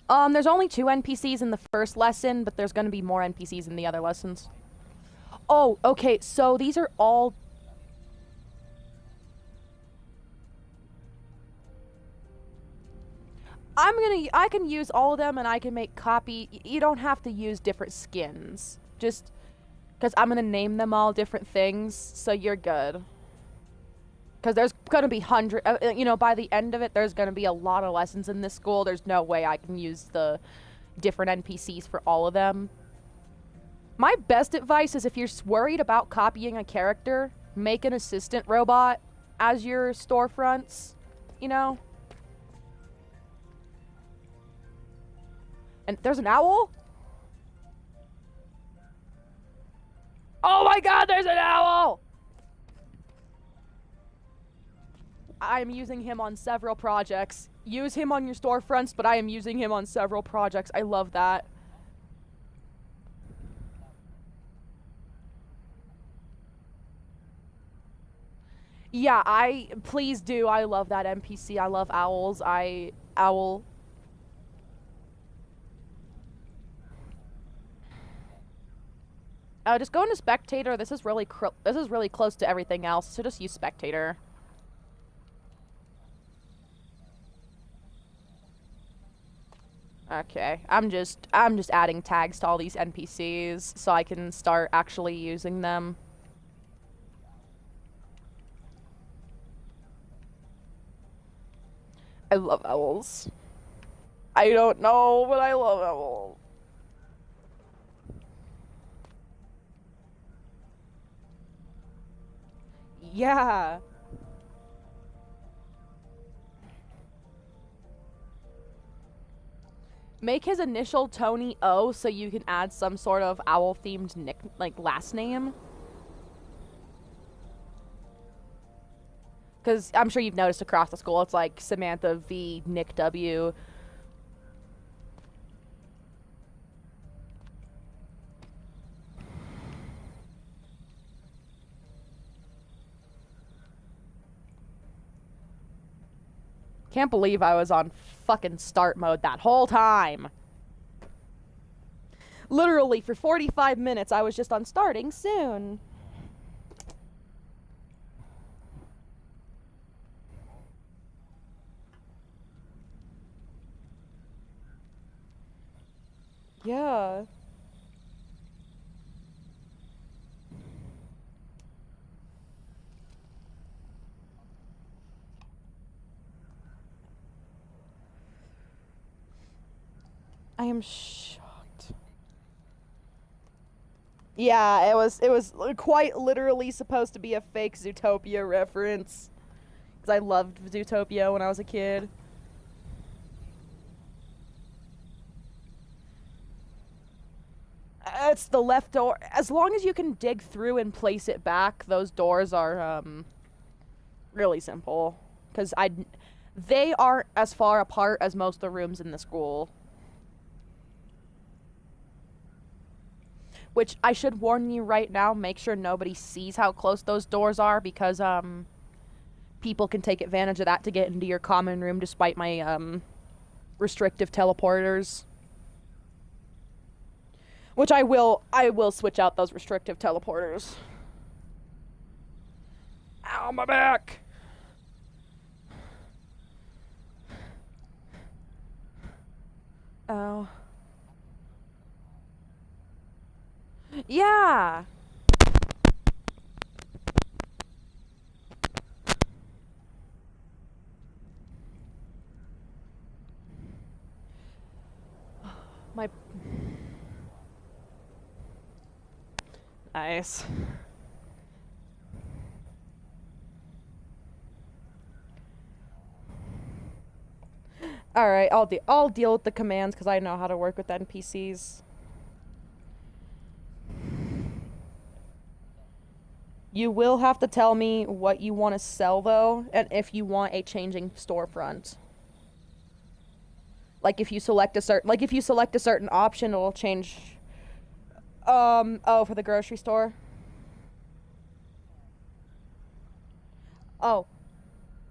There's only 2 NPCs in the first lesson, but there's gonna be more NPCs in the other lessons. Oh, okay, so these are all... I can use all of them and I can make copy. You don't have to use different skins. Just, because I'm gonna name them all different things, so you're good. Because there's gonna be by the end of it, there's gonna be a lot of lessons in this school. There's no way I can use the different NPCs for all of them. My best advice is if you're worried about copying a character, make an assistant robot as your storefronts, you know? And there's an owl? Oh my god, there's an owl! I'm using him on several projects. Use him on your storefronts, but I am using him on several projects. I love that. Yeah, please do. I love that NPC. I love owls. Owl. Just go into spectator. This is really close to everything else, so just use spectator. Okay, I'm just adding tags to all these NPCs so I can start actually using them. I love owls. I don't know, but I love owls. Yeah. Make his initial Tony O so you can add some sort of owl-themed last name. Because I'm sure you've noticed across the school, it's like Samantha V, Nick W. Can't believe I was on fucking start mode that whole time. Literally, for 45 minutes, I was just on starting soon. Yeah. I am shocked. Yeah, it was quite literally supposed to be a fake Zootopia reference. Because I loved Zootopia when I was a kid. It's the left door. As long as you can dig through and place it back, those doors are, really simple. Because they aren't as far apart as most of the rooms in the school. Which, I should warn you right now, make sure nobody sees how close those doors are, because, people can take advantage of that to get into your common room despite my, restrictive teleporters. Which I will switch out those restrictive teleporters. Ow, my back! Oh. Yeah! My... Nice. Alright, I'll deal with the commands because I know how to work with NPCs. You will have to tell me what you want to sell, though, and if you want a changing storefront. Like, if you select a certain option, it'll change... oh, for the grocery store? Oh.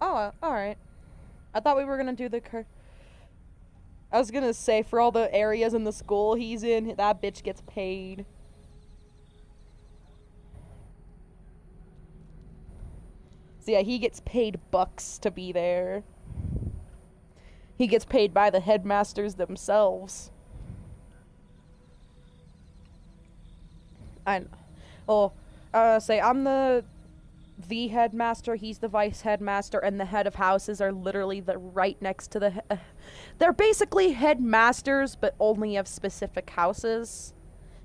Oh, alright. I thought we were gonna do the I was gonna say, for all the areas in the school he's in, that bitch gets paid. So yeah, he gets paid bucks to be there. He gets paid by the headmasters themselves. Well, say I'm the headmaster, he's the vice headmaster, and the head of houses are literally right next to the they're basically headmasters, but only of specific houses.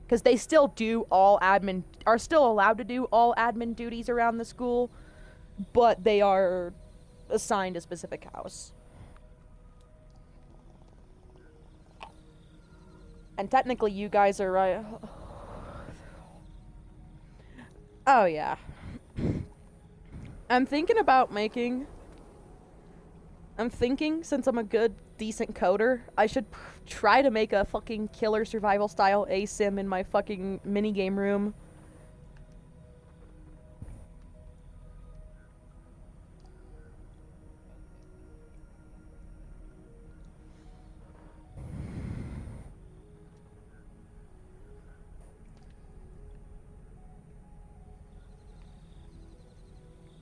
Because they still are still allowed to do all admin duties around the school, but they are assigned a specific house. And technically you guys are right. Oh yeah. I'm thinking, since I'm a good, decent coder, I should try to make a fucking killer survival style ASIM in my fucking minigame room.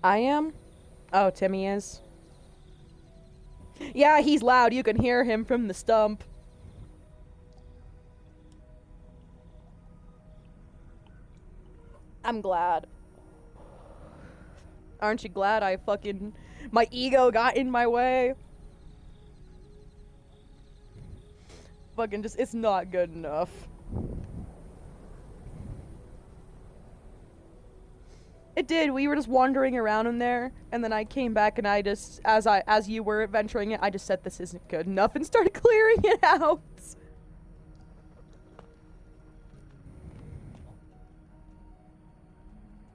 I am? Oh, Timmy is. Yeah, he's loud. You can hear him from the stump. I'm glad. Aren't you glad my ego got in my way? It's not good enough. It did. We were just wandering around in there, and then I came back, and I just, as you were adventuring it, I just said this isn't good enough and started clearing it out.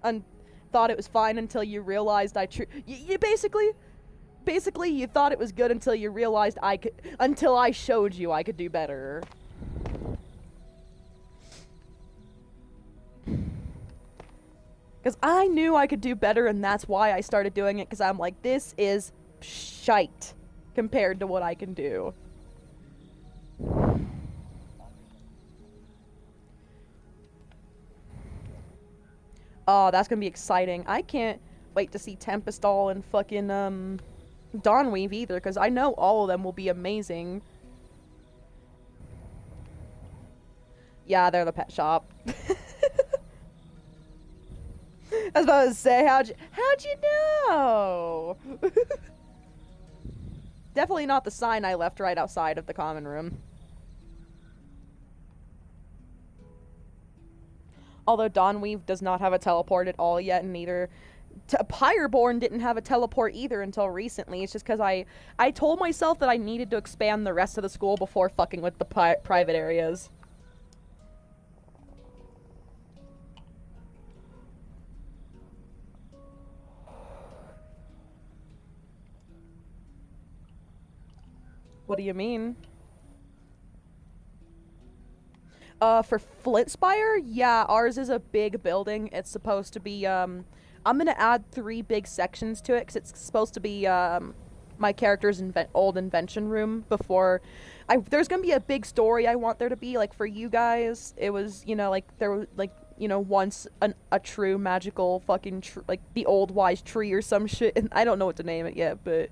And thought it was fine until you realized you basically you thought it was good until you realized until I showed you I could do better. Because I knew I could do better, and that's why I started doing it, because I'm like, this is shite compared to what I can do. Oh, that's gonna be exciting. I can't wait to see Tempestall and fucking, Dawnweave either, because I know all of them will be amazing. Yeah, they're the pet shop. I was about to say, how'd you know? Definitely not the sign I left right outside of the common room. Although Dawnweave does not have a teleport at all yet, and neither Pyreborn didn't have a teleport either until recently. It's just because I told myself that I needed to expand the rest of the school before fucking with the private areas. What do you mean? For Flintspire? Yeah, ours is a big building. It's supposed to be, I'm gonna add 3 big sections to it, because it's supposed to be, my character's old invention room before... there's gonna be a big story I want there to be, like, for you guys. It was, you know, like, there was, like, you know, once a true magical fucking, like, the old wise tree or some shit, and I don't know what to name it yet, but...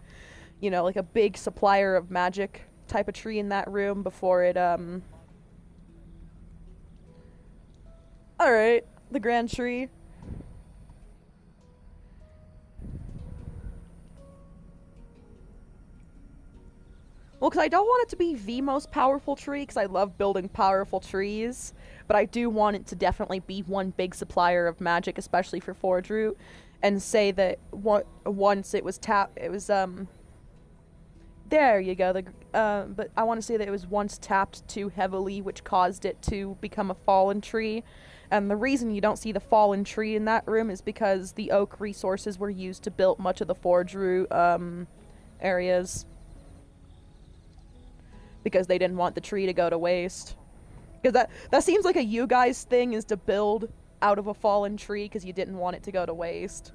You know, like a big supplier of magic type of tree in that room before it, Alright, the Grand Tree. Well, because I don't want it to be the most powerful tree, because I love building powerful trees, but I do want it to definitely be one big supplier of magic, especially for Forge Root, and say that once it was there you go. But I want to say that it was once tapped too heavily, which caused it to become a fallen tree. And the reason you don't see the fallen tree in that room is because the oak resources were used to build much of the Forge Root areas. Because they didn't want the tree to go to waste. Because that seems like a you guys thing, is to build out of a fallen tree because you didn't want it to go to waste.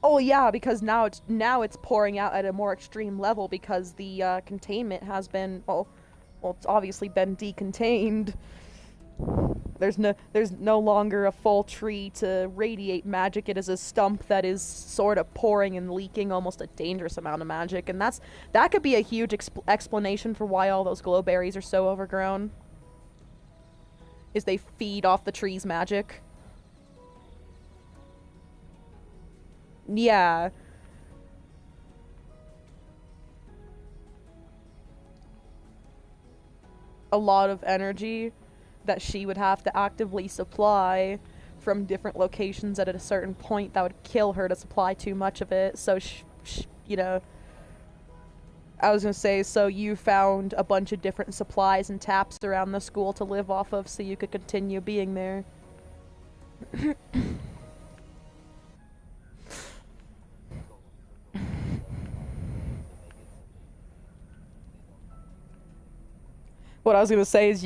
Oh yeah, because now it's pouring out at a more extreme level because the containment has been well, it's obviously been decontained. There's no longer a full tree to radiate magic. It is a stump that is sort of pouring and leaking almost a dangerous amount of magic, and that could be a huge explanation for why all those glow berries are so overgrown. Is they feed off the tree's magic. Yeah. A lot of energy that she would have to actively supply from different locations at a certain point that would kill her to supply too much of it. So, you know, I was gonna say, so you found a bunch of different supplies and taps around the school to live off of so you could continue being there. What I was gonna say is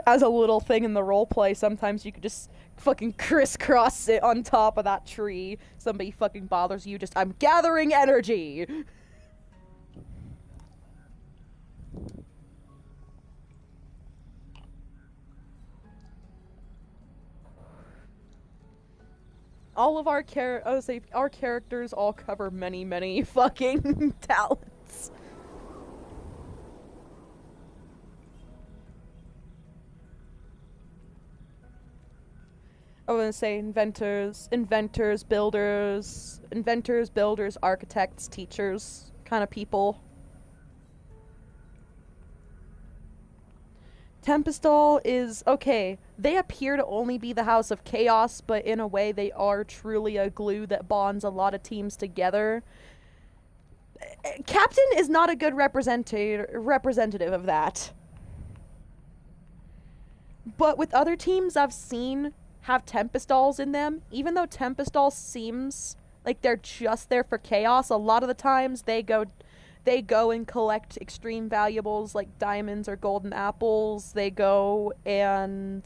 as a little thing in the roleplay, sometimes you could just fucking crisscross it on top of that tree. Somebody fucking bothers you, just, I'm gathering energy! All of I would say our characters all cover many, many fucking talents. I want to say inventors, builders, architects, teachers, kind of people. Tempestal is, okay, they appear to only be the House of Chaos, but in a way they are truly a glue that bonds a lot of teams together. Captain is not a good representative of that. But with other teams I've seen have Tempestals in them, even though Tempestal seems like they're just there for chaos, a lot of the times they go and collect extreme valuables like diamonds or golden apples. They go and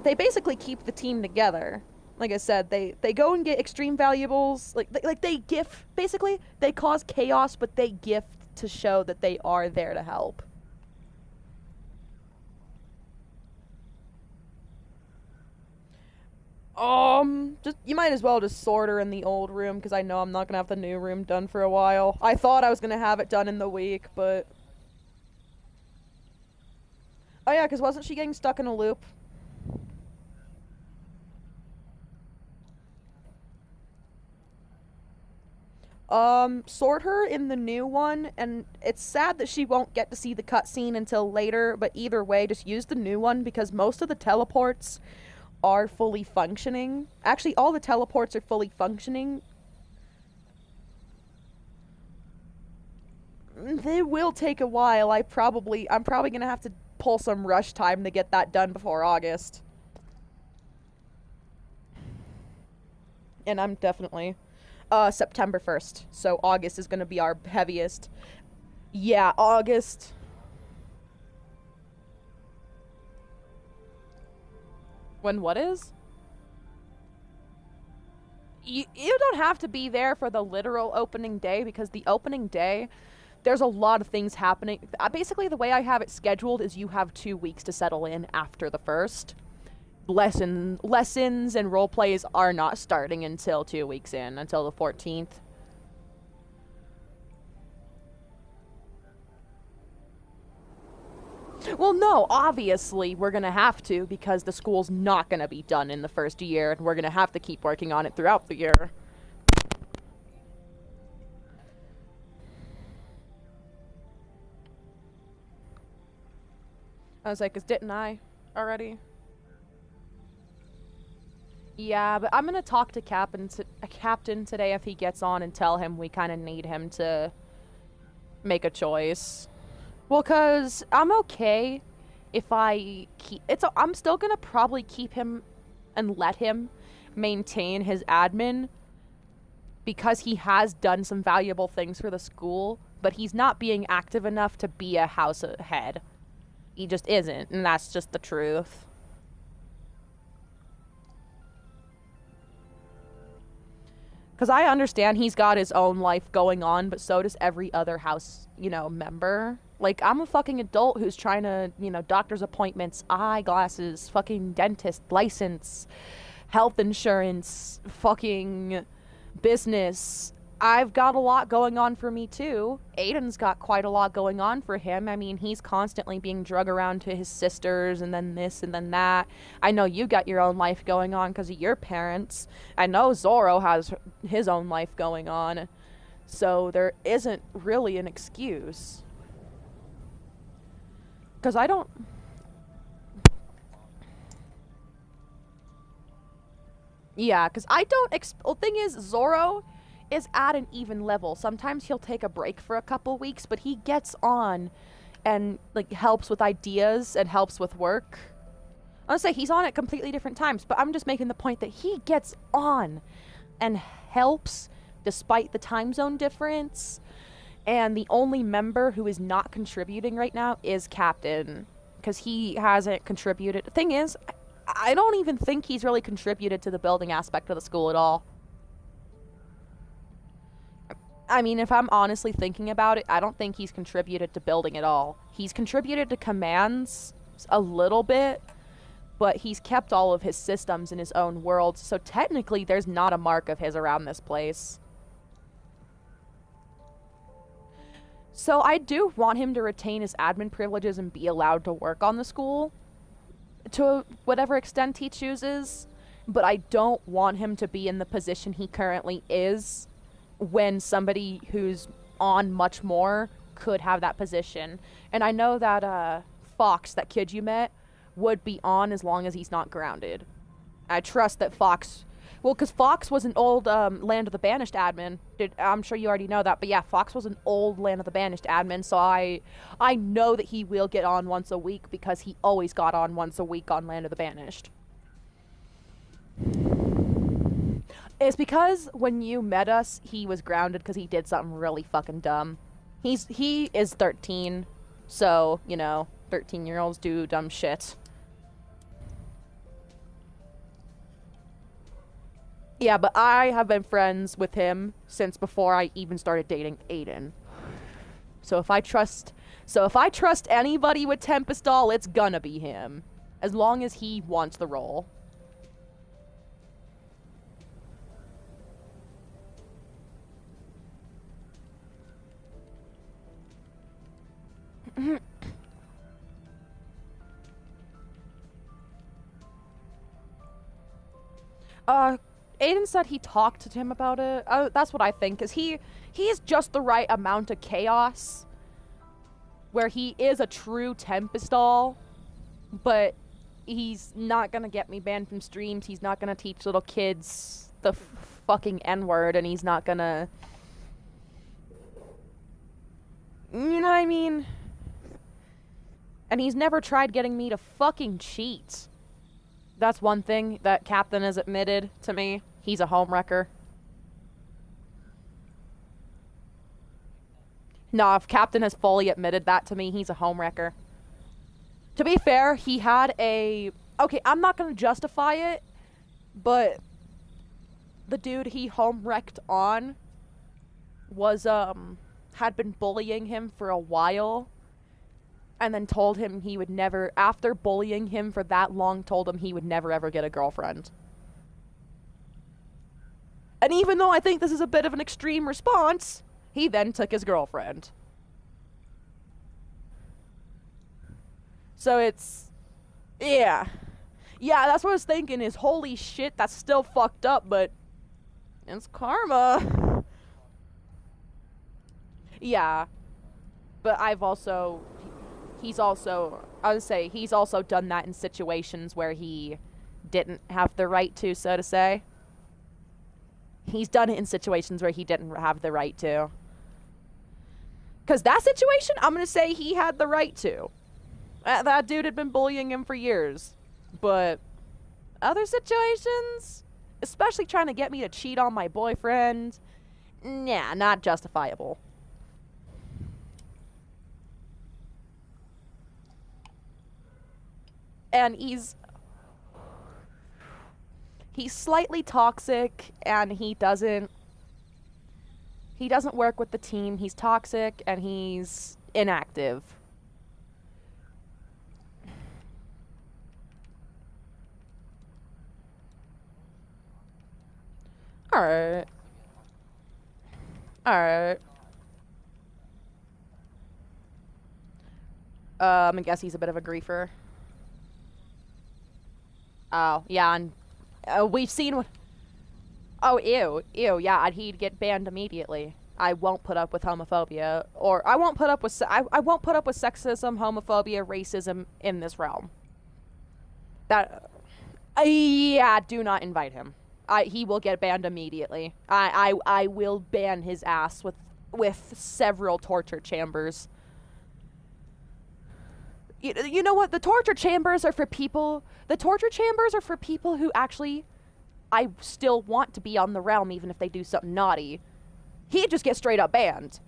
they basically keep the team together. Like I said, they go and get extreme valuables, like they gift, basically they cause chaos, but they gift to show that they are there to help. Just, you might as well just sort her in the old room, because I know I'm not gonna have the new room done for a while. I thought I was gonna have it done in the week, but... Oh yeah, because wasn't she getting stuck in a loop? Sort her in the new one, and it's sad that she won't get to see the cutscene until later, but either way, just use the new one, because most of the teleports are fully functioning. Actually, all the teleports are fully functioning. They will take a while. I'm probably gonna have to pull some rush time to get that done before August. And I'm definitely September 1st. So August is gonna be our heaviest. Yeah, August. When what is? You don't have to be there for the literal opening day, because the opening day, there's a lot of things happening. Basically, the way I have it scheduled is you have 2 weeks to settle in after the first. Lessons and role plays are not starting until 2 weeks in, until the 14th. Well, no, obviously we're gonna have to, because the school's not gonna be done in the first year, and we're gonna have to keep working on it throughout the year. I was like, 'cause didn't I already? Yeah, but I'm gonna talk to Captain today if he gets on and tell him we kind of need him to make a choice. Well, 'cause I'm okay if I keep... I'm still gonna probably keep him and let him maintain his admin, because he has done some valuable things for the school, but he's not being active enough to be a house head. He just isn't, and that's just the truth. Because I understand he's got his own life going on, but so does every other house, member. Like, I'm a fucking adult who's trying to, doctor's appointments, eyeglasses, fucking dentist, license, health insurance, fucking business. I've got a lot going on for me too. Aiden's got quite a lot going on for him. I mean, he's constantly being drug around to his sisters and then this and then that. I know you got your own life going on because of your parents. I know Zoro has his own life going on. So there isn't really an excuse. Because I don't... Yeah, because I don't... The thing is, Zoro is at an even level. Sometimes he'll take a break for a couple weeks, but he gets on and, like, helps with ideas and helps with work. I would say he's on at completely different times, but I'm just making the point that he gets on and helps despite the time zone difference. And the only member who is not contributing right now is Captain, because he hasn't contributed. The thing is, I don't even think he's really contributed to the building aspect of the school at all. I mean, if I'm honestly thinking about it, I don't think he's contributed to building at all. He's contributed to commands a little bit, but he's kept all of his systems in his own world, so technically there's not a mark of his around this place. So I do want him to retain his admin privileges and be allowed to work on the school to whatever extent he chooses, but I don't want him to be in the position he currently is when somebody who's on much more could have that position. And I know that Fox, that kid you met, would be on as long as he's not grounded. I trust that Fox... Well, because Fox was an old Land of the Banished admin. I'm sure you already know that, but yeah, Fox was an old Land of the Banished admin, so I know that he will get on once a week because he always got on once a week on Land of the Banished. It's because when you met us, he was grounded because he did something really fucking dumb. He is 13, so, 13-year-olds do dumb shit. Yeah, but I have been friends with him since before I even started dating Aiden. So if I trust anybody with Tempestall, it's gonna be him. As long as he wants the role. Aiden said he talked to him about it. That's what I think, because he's just the right amount of chaos, where he is a true Tempestall, but he's not gonna get me banned from streams, he's not gonna teach little kids the fucking N-word, and he's not gonna... You know what I mean? And he's never tried getting me to fucking cheat. That's one thing that Captain has admitted to me. He's a homewrecker. No, if Captain has fully admitted that to me, he's a homewrecker. To be fair, he had a... Okay, I'm not gonna justify it, but the dude he homewrecked on was, had been bullying him for a while, and then told him he would never, after bullying him for that long, told him he would never ever get a girlfriend. And even though I think this is a bit of an extreme response, he then took his girlfriend. So it's... Yeah. Yeah, that's what I was thinking is, holy shit, that's still fucked up, but... It's karma. Yeah. But I've also... He's also... I would say, he's also done that in situations where he didn't have the right to, so to say. He's done it in situations where he didn't have the right to. Because that situation, I'm going to say he had the right to. That dude had been bullying him for years. But other situations, especially trying to get me to cheat on my boyfriend, nah, not justifiable. And he's slightly toxic, and he doesn't He doesn't work with the team. He's toxic and he's inactive. Alright. Alright. I guess he's a bit of a griefer. Oh, yeah, and we've seen what... Oh, ew, yeah, and he'd get banned immediately. I won't put up with homophobia, or I won't put up with I won't put up with sexism, homophobia, racism in this realm. That, yeah, do not invite him. He will get banned immediately. I will ban his ass with several torture chambers. You know what? The torture chambers are for people. The torture chambers are for people who actually, I still want to be on the realm even if they do something naughty. He'd just get straight up banned.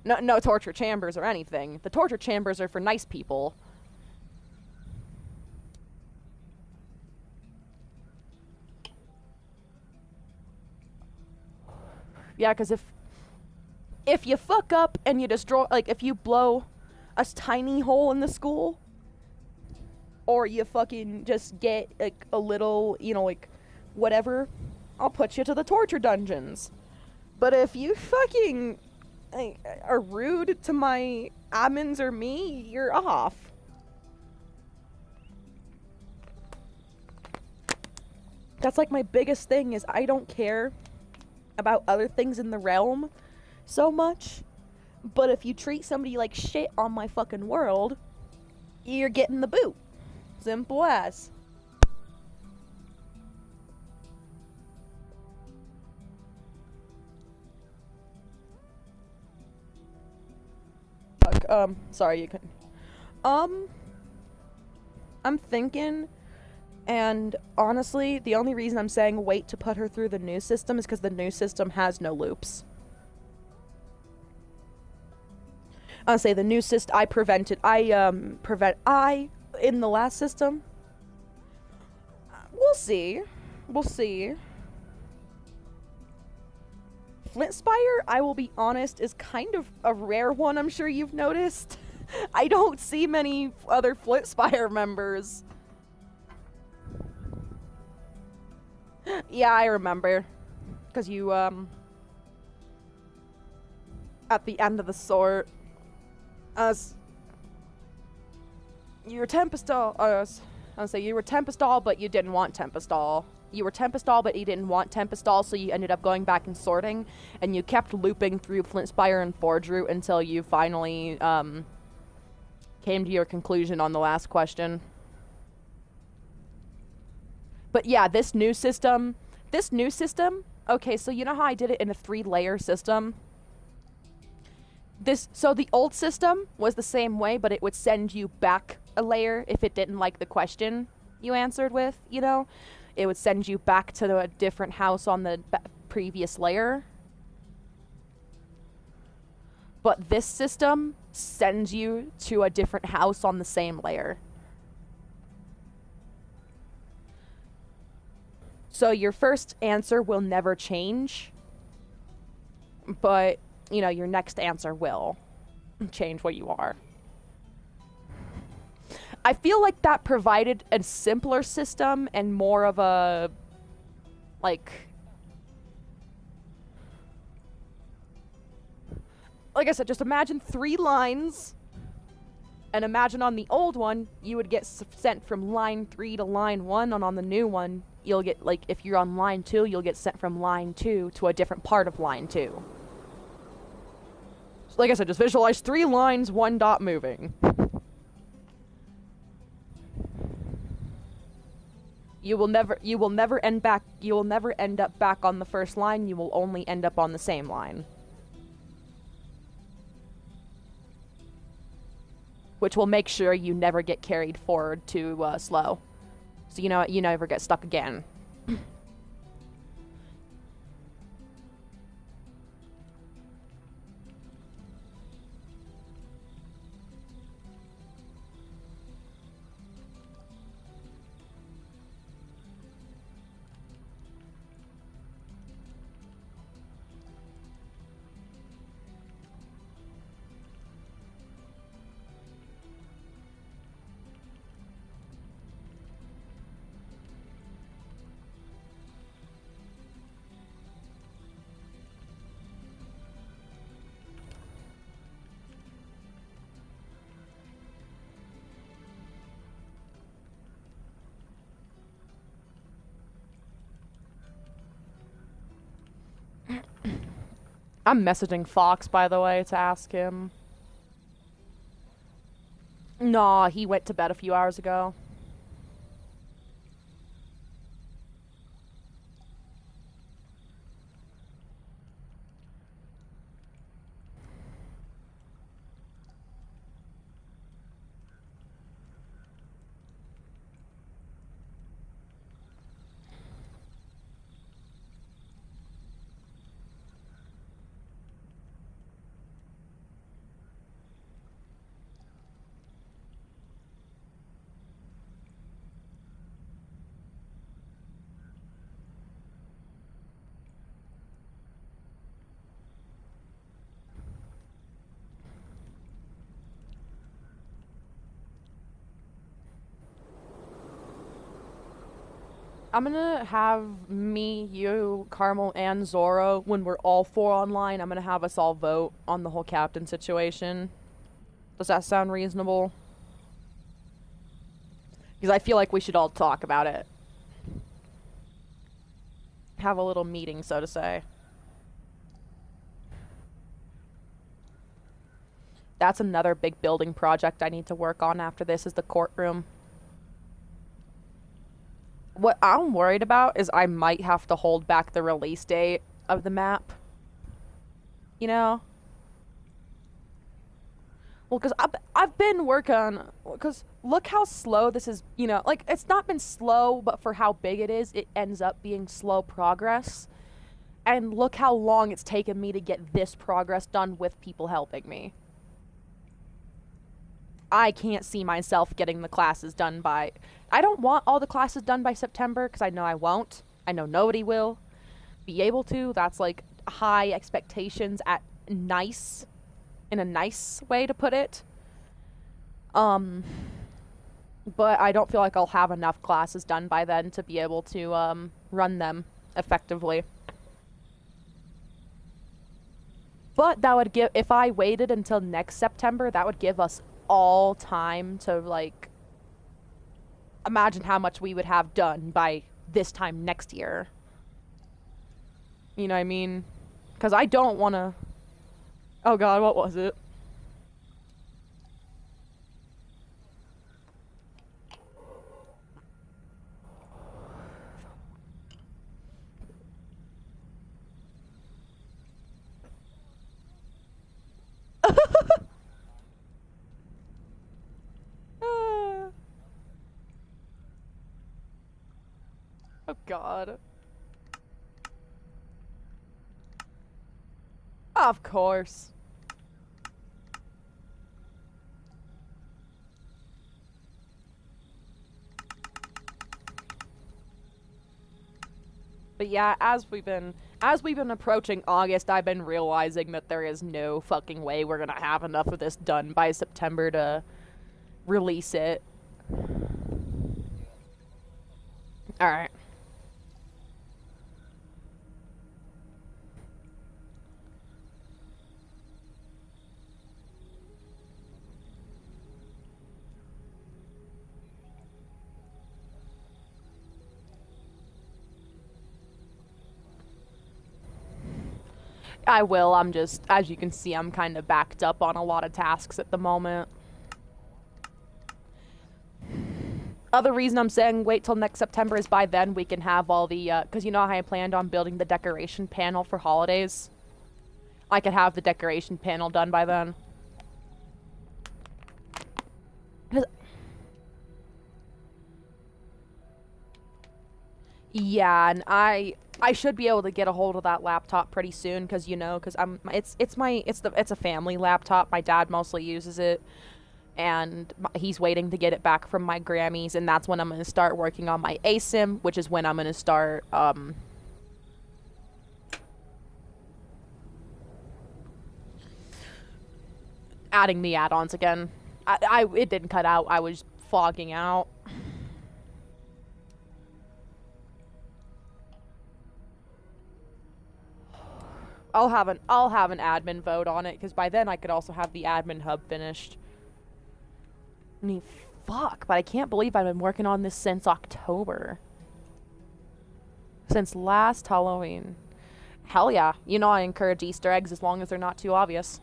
No torture chambers or anything. The torture chambers are for nice people. Yeah, because if you fuck up and you destroy, like, if you blow a tiny hole in the school, or you fucking just get, like, a little, you know, like, whatever, I'll put you to the torture dungeons. But if you fucking are rude to my admins or me, you're off. That's, like, my biggest thing is I don't care about other things in the realm so much, but if you treat somebody like shit on my fucking world, you're getting the boot. Simple as. Fuck, sorry, you can. I'm thinking, and honestly, the only reason I'm saying wait to put her through the new system is because the new system has no loops. I'll say the new system, in the last system. We'll see. We'll see. Flintspire, I will be honest, is kind of a rare one, I'm sure you've noticed. I don't see many other Flintspire members. Yeah, I remember. Because you, at the end of the sword, you were Tempestall, you were Tempestall, but you didn't want Tempestall. You were Tempestall, but you didn't want Tempestall, so you ended up going back and sorting, and you kept looping through Flintspire and Forge Route until you finally, came to your conclusion on the last question. But yeah, this new system, okay, so you know how I did it in a 3-layer system? So the old system was the same way, but it would send you back a layer if it didn't like the question you answered with, you know? It would send you back to a different house on the previous layer. But this system sends you to a different house on the same layer. So your first answer will never change, but, you know, your next answer will change what you are. I feel like that provided a simpler system and more of a, like I said, just imagine 3 lines, and imagine on the old one, you would get sent from line 3 to line 1, and on the new one, you'll get, like, if you're on line 2, you'll get sent from line 2 to a different part of line 2. So like I said, just visualize 3 lines, 1 dot moving. You will never end up back on the first line, you will only end up on the same line. Which will make sure you never get carried forward too slow. So you never get stuck again. I'm messaging Fox, by the way, to ask him. Nah, he went to bed a few hours ago. I'm gonna have me, you, Carmel, and Zoro, when we're all four online, I'm gonna have us all vote on the whole captain situation. Does that sound reasonable? Because I feel like we should all talk about it. Have a little meeting, so to say. That's another big building project I need to work on after this is the courtroom. What I'm worried about is I might have to hold back the release date of the map. You know? Well, because I've been working on... Because look how slow this is, you know? Like, it's not been slow, but for how big it is, it ends up being slow progress. And look how long it's taken me to get this progress done with people helping me. I can't see myself getting the classes done by... I don't want all the classes done by September, because I know I won't. I know nobody will be able to. That's, like, high expectations at nice... in a nice way to put it. But I don't feel like I'll have enough classes done by then to be able to, run them effectively. But that would give... If I waited until next September, that would give us all time to, like... Imagine how much we would have done by this time next year. You know what I mean? Because I don't want to... Oh god, what was it? Oh god. Of course. But yeah, as we've been approaching August, I've been realizing that there is no fucking way we're gonna have enough of this done by September to release it. Alright. I will, I'm just, as you can see, I'm kind of backed up on a lot of tasks at the moment. Other reason I'm saying wait till next September is by then we can have all the, because you know how I planned on building the decoration panel for holidays? I could have the decoration panel done by then. Yeah, and I should be able to get a hold of that laptop pretty soon, because you know, because it's a family laptop. My dad mostly uses it, and he's waiting to get it back from my Grammys, and that's when I'm gonna start working on my ASIM, which is when I'm gonna start adding the add-ons again. It didn't cut out. I was fogging out. I'll have an admin vote on it, because by then I could also have the admin hub finished. I mean, fuck, but I can't believe I've been working on this since October. Since last Halloween. Hell yeah. You know I encourage Easter eggs as long as they're not too obvious.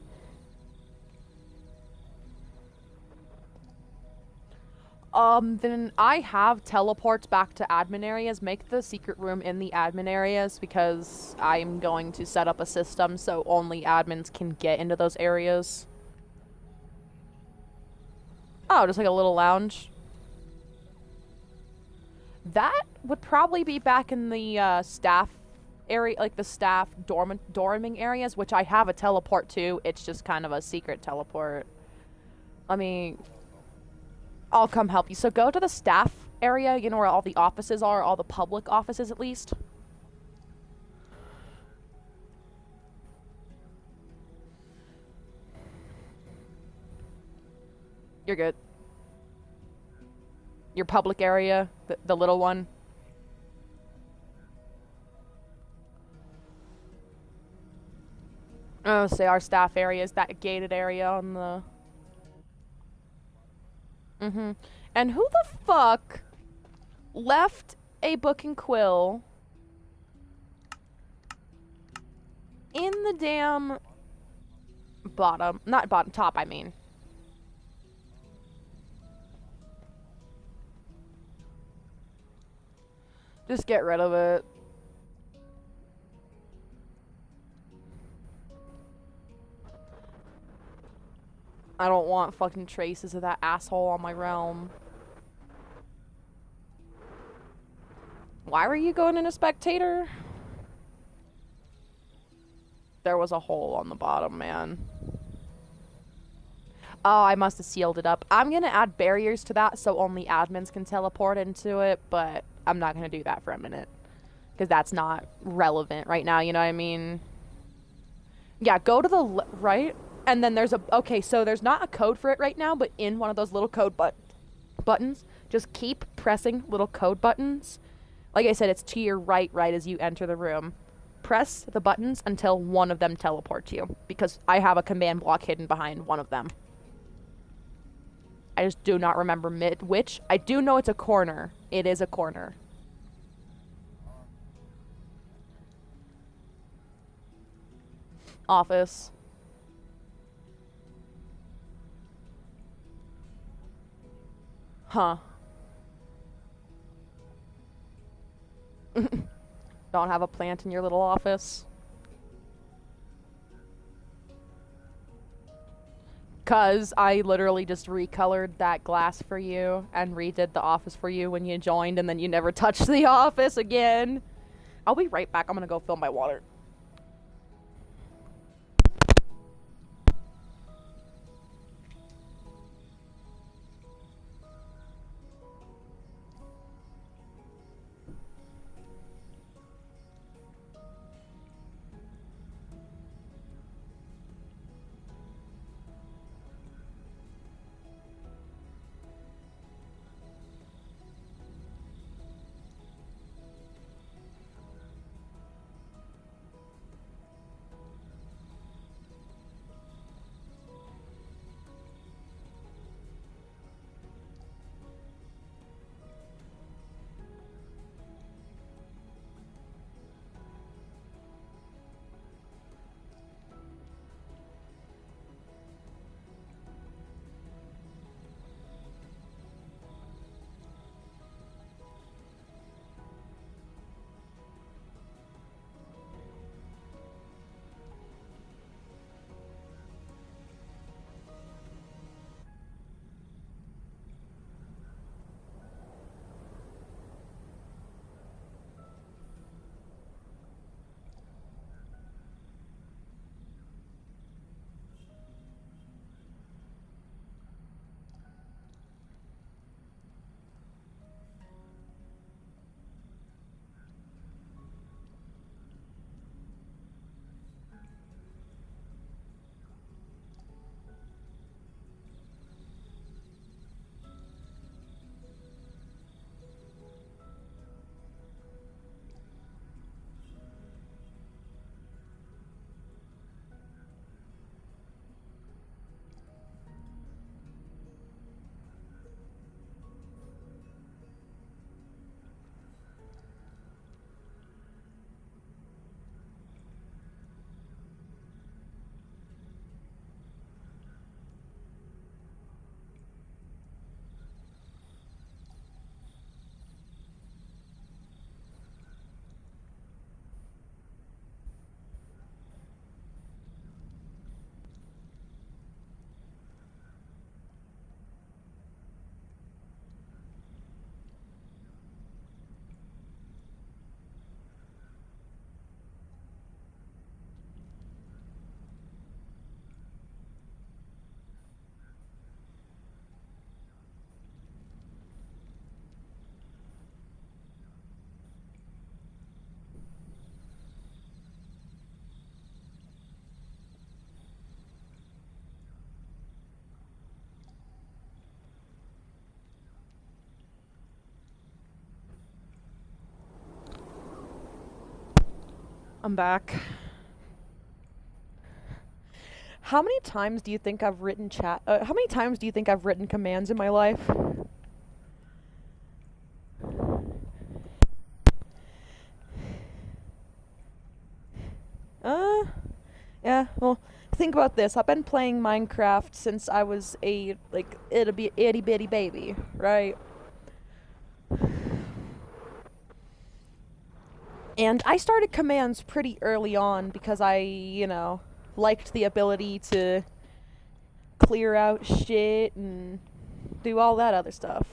Then I have teleports back to admin areas. Make the secret room in the admin areas because I'm going to set up a system so only admins can get into those areas. Oh, just like a little lounge. That would probably be back in the staff area, like the staff dorming areas, which I have a teleport to. It's just kind of a secret teleport. I'll come help you. So go to the staff area, you know, where all the offices are, all the public offices at least. You're good. Your public area, the little one. Oh, say our staff area is that gated area on the... Mm-hmm. And who the fuck left a book and quill in the damn bottom? Not bottom, top, I mean. Just get rid of it. I don't want fucking traces of that asshole on my realm. Why were you going in a spectator? There was a hole on the bottom, man. Oh, I must have sealed it up. I'm gonna add barriers to that so only admins can teleport into it, but I'm not gonna do that for a minute. Because that's not relevant right now, you know what I mean? Yeah, go to the right, and then there's a... Okay, so there's not a code for it right now, but in one of those little code buttons, just keep pressing little code buttons. Like I said, it's to your right as you enter the room. Press the buttons until one of them teleports you, because I have a command block hidden behind one of them. I just do not remember which. I do know it's a corner. It is a corner. Office. Huh. Don't have a plant in your little office? Cause I literally just recolored that glass for you and redid the office for you when you joined, and then you never touched the office again. I'll be right back. I'm gonna go fill my water. I'm back. How many times do you think I've written how many times do you think I've written commands in my life? Yeah, well, think about this. I've been playing Minecraft since I was a, like, itty bitty baby, right? And I started commands pretty early on because I, liked the ability to clear out shit and do all that other stuff.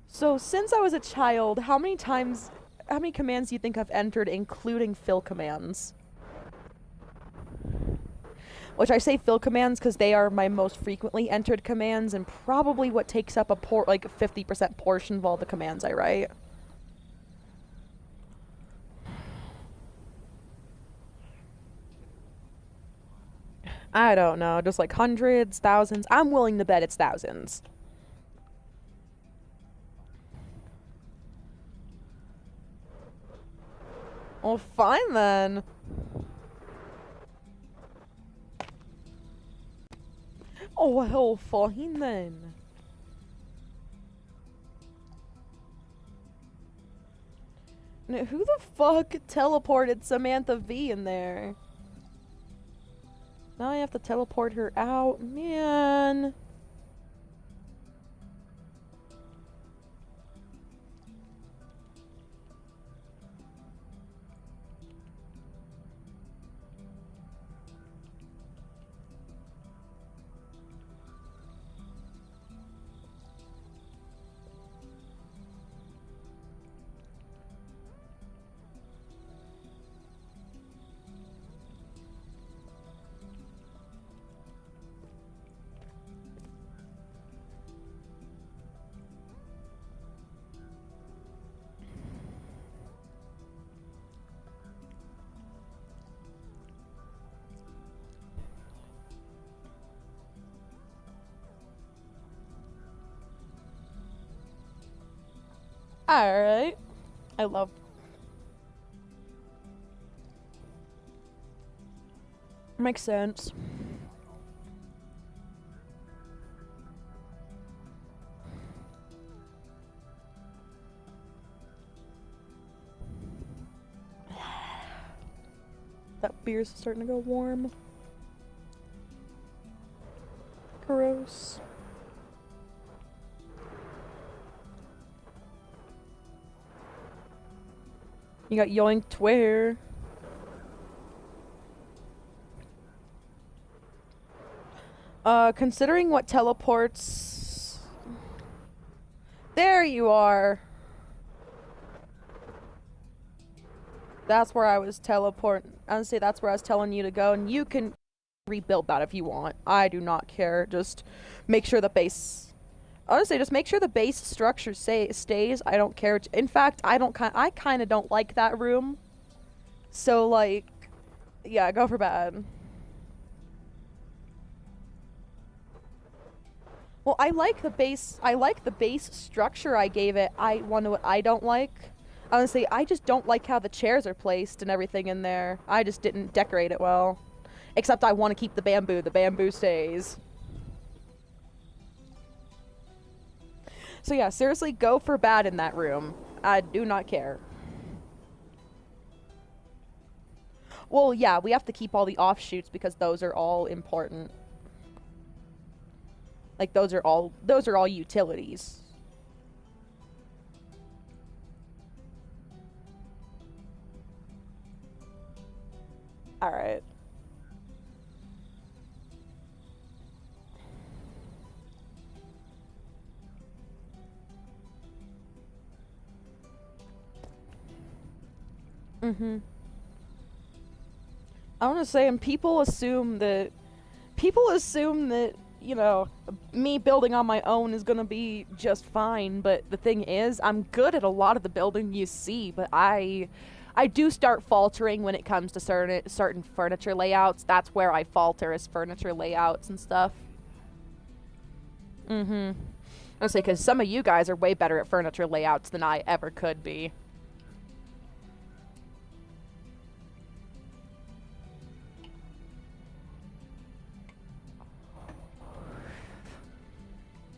So, since I was a child, how many commands do you think I've entered, including fill commands? Which I say fill commands because they are my most frequently entered commands and probably what takes up a 50% portion of all the commands I write. I don't know, just like hundreds, thousands. I'm willing to bet it's thousands. Well, fine then. Oh, well, fine then. Now, who the fuck teleported Samantha V in there? Now I have to teleport her out. Man. Alright. I love... Makes sense. That beer's starting to go warm. Gross. You got yoinked where? Considering what teleports... There you are! That's where I was honestly, that's where I was telling you to go, and you can rebuild that if you want. I do not care. Just make sure the base... Honestly, just make sure the base structure stays. I don't care. In fact, I kind of don't like that room. So, like, yeah, go for bad. Well, I like the base structure I gave it. I wonder what I don't like. Honestly, I just don't like how the chairs are placed and everything in there. I just didn't decorate it well. Except I want to keep the bamboo. The bamboo stays. So yeah, seriously, go for bad in that room. I do not care. Well, yeah, we have to keep all the offshoots because those are all important. Like, those are all utilities. Alright. Mm-hmm. I want to say, and people assume that, you know, me building on my own is gonna be just fine, but the thing is, I'm good at a lot of the building you see, but I do start faltering when it comes to certain furniture layouts. That's where I falter, is furniture layouts and stuff. Mm-hmm. I say, because some of you guys are way better at furniture layouts than I ever could be.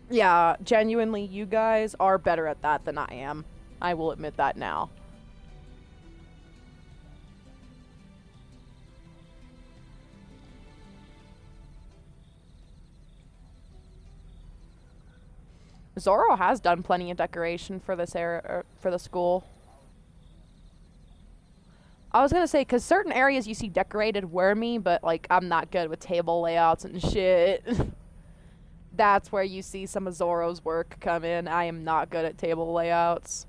Yeah, genuinely, you guys are better at that than I am. I will admit that now. Zoro has done plenty of decoration for this area, for the school. I was gonna say, because certain areas you see decorated were me, but, like, I'm not good with table layouts and shit. That's where you see some of Zoro's work come in. I am not good at table layouts.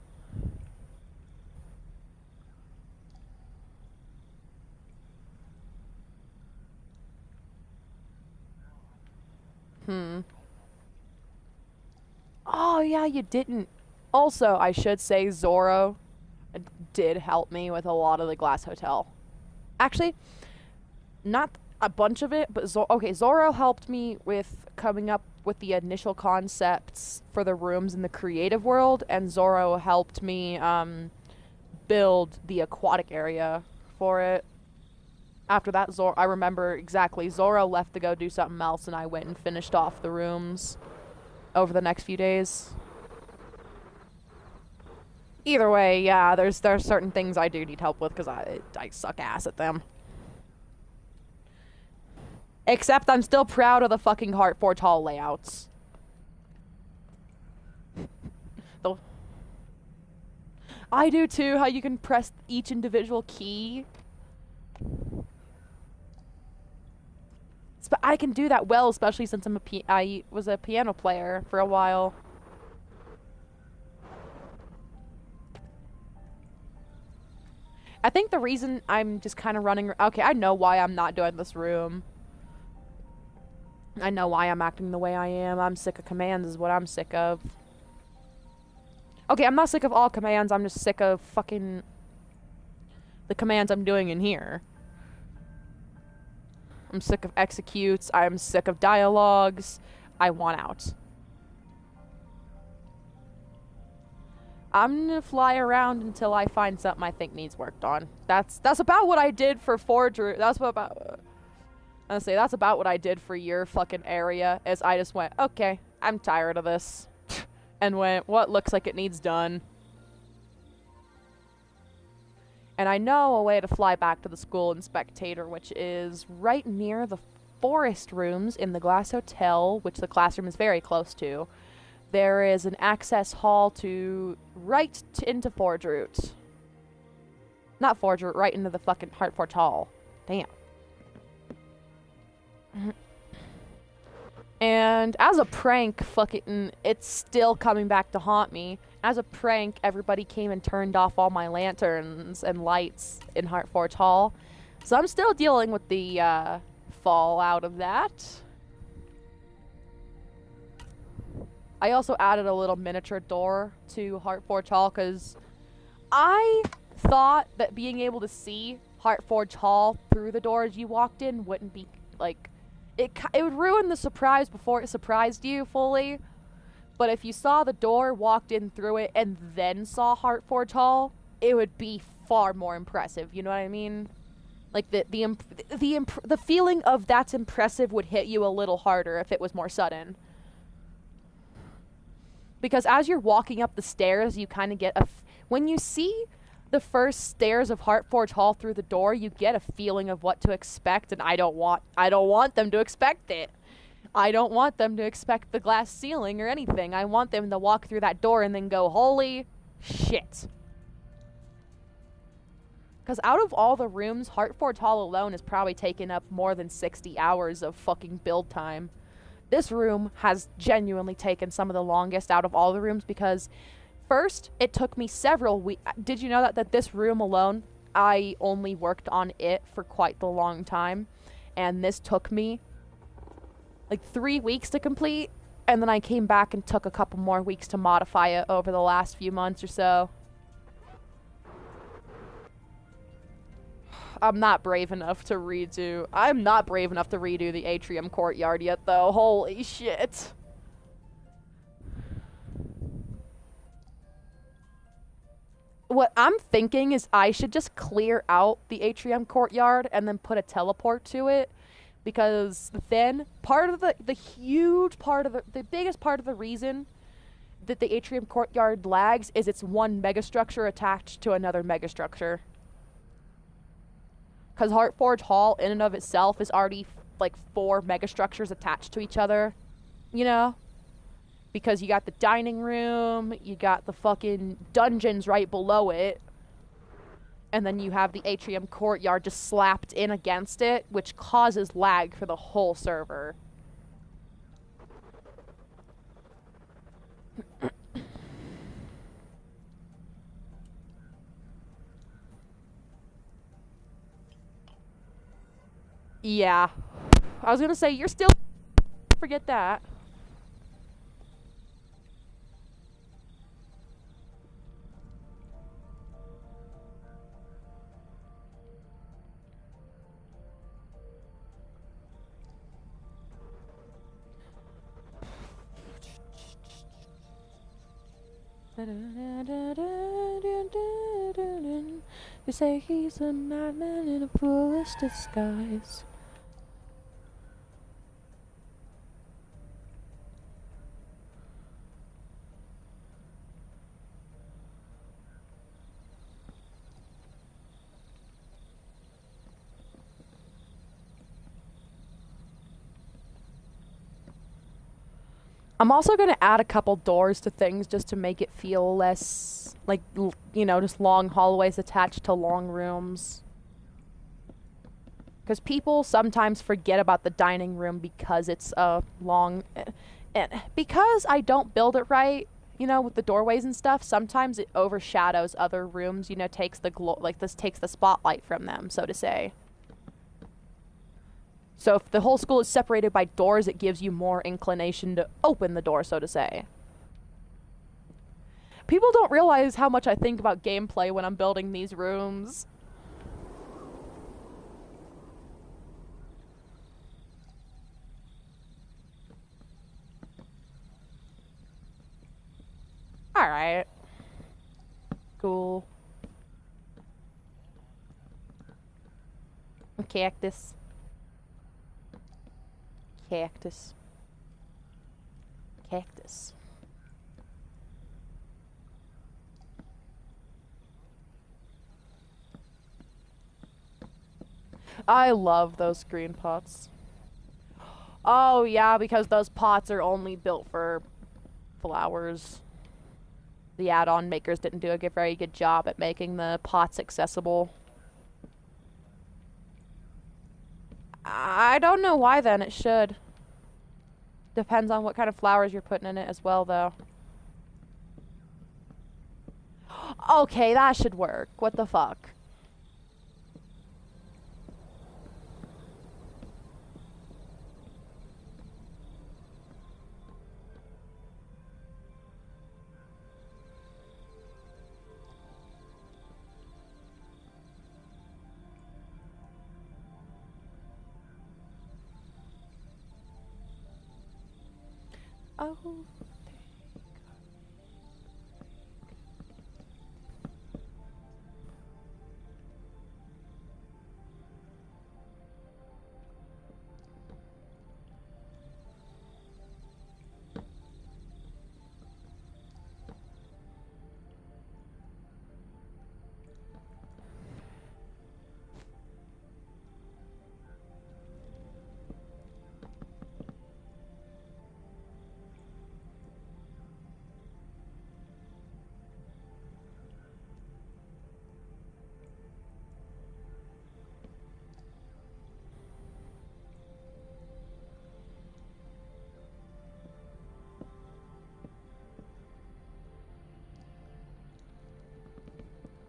Oh, yeah, you didn't. Also, I should say Zoro did help me with a lot of the Glass Hotel. Actually, not a bunch of it, but Zoro helped me with coming up with the initial concepts for the rooms in the creative world, and Zoro helped me build the aquatic area for it. After that, I remember exactly, Zoro left to go do something else, and I went and finished off the rooms over the next few days. Either way, yeah, there's certain things I do need help with because I suck ass at them. Except I'm still proud of the fucking Heartforge Hall layouts. I do too, how you can press each individual key. But I can do that well, especially since I was a piano player for a while. I think the reason I'm just kind of running... Okay, I know why I'm not doing this room. I know why I'm acting the way I am. I'm sick of commands is what I'm sick of. Okay, I'm not sick of all commands. I'm just sick of fucking... the commands I'm doing in here. I'm sick of executes. I'm sick of dialogues. I want out. I'm gonna fly around until I find something I think needs worked on. That's about what I did for Forger. That's about what I did for your fucking area. Is I just went, okay, I'm tired of this, and went, what looks like it needs done. And I know a way to fly back to the school in Spectator, which is right near the forest rooms in the Glass Hotel, which the classroom is very close to. There is an access hall to into Forge Route. Not Forge Route, right into the fucking Heartforge Hall. Damn. And as a prank, fucking, it's still coming back to haunt me. As a prank, everybody came and turned off all my lanterns and lights in Heartforge Hall. So I'm still dealing with the fallout of that. I also added a little miniature door to Heartforge Hall because I thought that being able to see Heartforge Hall through the door as you walked in wouldn't be, like, it would ruin the surprise before it surprised you fully. But if you saw the door, walked in through it, and then saw Heartforge Hall, it would be far more impressive. You know what I mean? Like, the feeling of that's impressive would hit you a little harder if it was more sudden. Because as you're walking up the stairs, you kind of get when you see the first stairs of Heartforge Hall through the door, you get a feeling of what to expect, and I don't want them to expect it. I don't want them to expect the glass ceiling or anything. I want them to walk through that door and then go, holy shit. Because out of all the rooms, Heartforge Hall alone has probably taken up more than 60 hours of fucking build time. This room has genuinely taken some of the longest out of all the rooms because first, it took me several weeks. Did you know that this room alone, I only worked on it for quite the long time. And this took me like 3 weeks to complete. And then I came back and took a couple more weeks to modify it over the last few months or so. I'm not brave enough to redo the Atrium Courtyard yet, though. Holy shit. What I'm thinking is I should just clear out the Atrium Courtyard and then put a teleport to it. Because then part of the huge part of the biggest part of the reason that the atrium courtyard lags is it's one megastructure attached to another megastructure. Because Heartforge Hall in and of itself is already like 4 megastructures attached to each other, you know? Because you got the dining room, you got the fucking dungeons right below it, and then you have the atrium courtyard just slapped in against it, which causes lag for the whole server. Yeah. I was gonna say, you're still... Forget that. You say he's a madman in a foolish disguise. I'm also going to add a couple doors to things just to make it feel less like, you know, just long hallways attached to long rooms. Because people sometimes forget about the dining room because it's a long... And because I don't build it right, you know, with the doorways and stuff, sometimes it overshadows other rooms, you know, takes the takes the spotlight from them, so to say. So if the whole school is separated by doors, it gives you more inclination to open the door, so to say. People don't realize how much I think about gameplay when I'm building these rooms. Alright. Cool. A cactus. Cactus. Cactus. I love those green pots. Oh yeah, because those pots are only built for flowers. The add-on makers didn't do a very good job at making the pots accessible. I don't know why then, it should. Depends on what kind of flowers you're putting in it as well, though. Okay, that should work. What the fuck? Oh.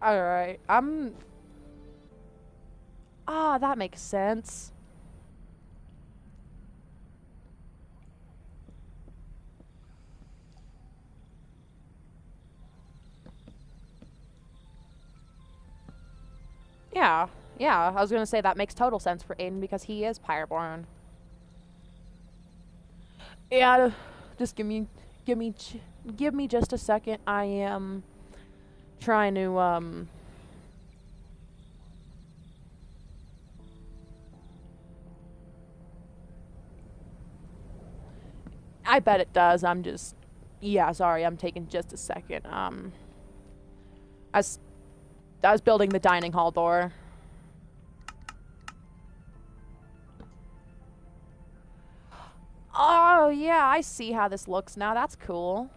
Alright, Ah, that makes sense. Yeah, I was gonna say that makes total sense for Aiden because he is Pyreborn. Yeah, just give me just a second. I am trying to, I bet it does. I'm just... Yeah, sorry, I'm taking just a second. I was building the dining hall door. Oh, yeah, I see how this looks now. That's cool.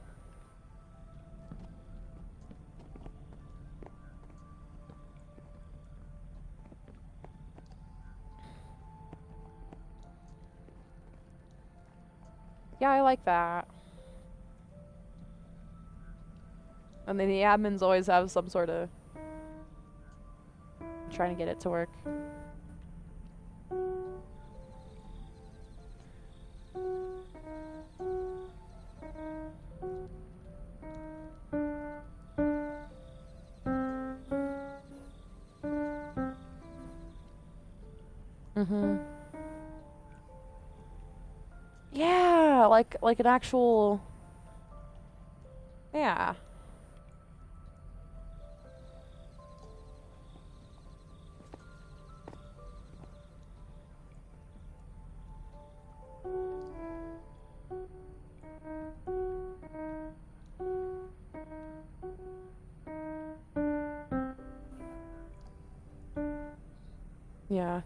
Yeah, I like that. And then the admins always have some sort of... trying to get it to work. Mm-hmm. Yeah, like an actual... Yeah. Yeah.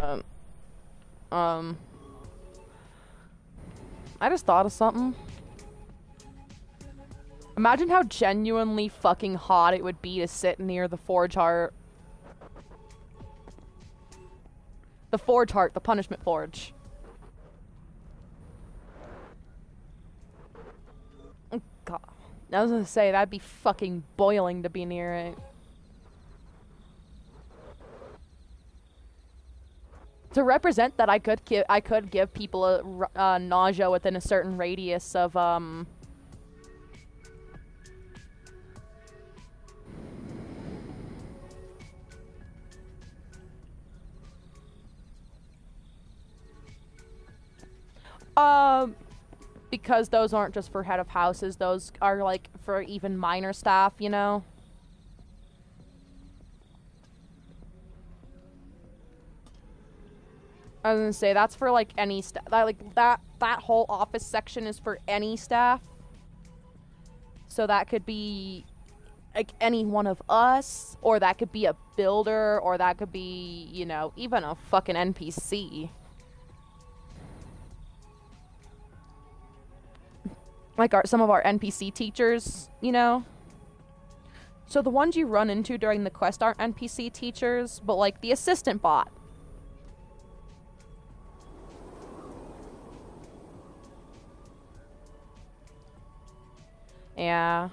Um, um, I just thought of something. Imagine how genuinely fucking hot it would be to sit near the Forge Heart. The Forge Heart, the Punishment Forge. God. I was gonna say, that'd be fucking boiling to be near it. To represent that, I could give people a nausea within a certain radius of because those aren't just for head of houses, those are like for even minor staff, you know? I was gonna say, that's for, like, any staff. Like, that whole office section is for any staff. So that could be, like, any one of us, or that could be a builder, or that could be, you know, even a fucking NPC. Like, some of our NPC teachers, you know? So the ones you run into during the quest aren't NPC teachers, but, like, the assistant bot. Yeah.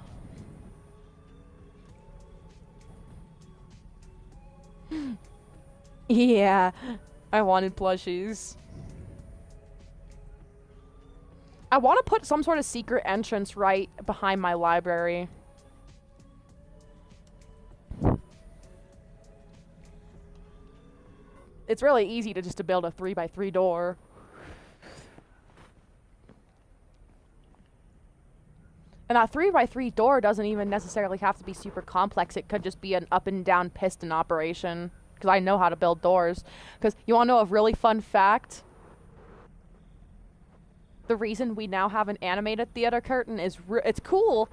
Yeah, I wanted plushies. I want to put some sort of secret entrance right behind my library. It's really easy to build a 3x3 door. And that 3x3 door doesn't even necessarily have to be super complex. It could just be an up and down piston operation. Because I know how to build doors. Because you want to know a really fun fact? The reason we now have an animated theater curtain is it's cool,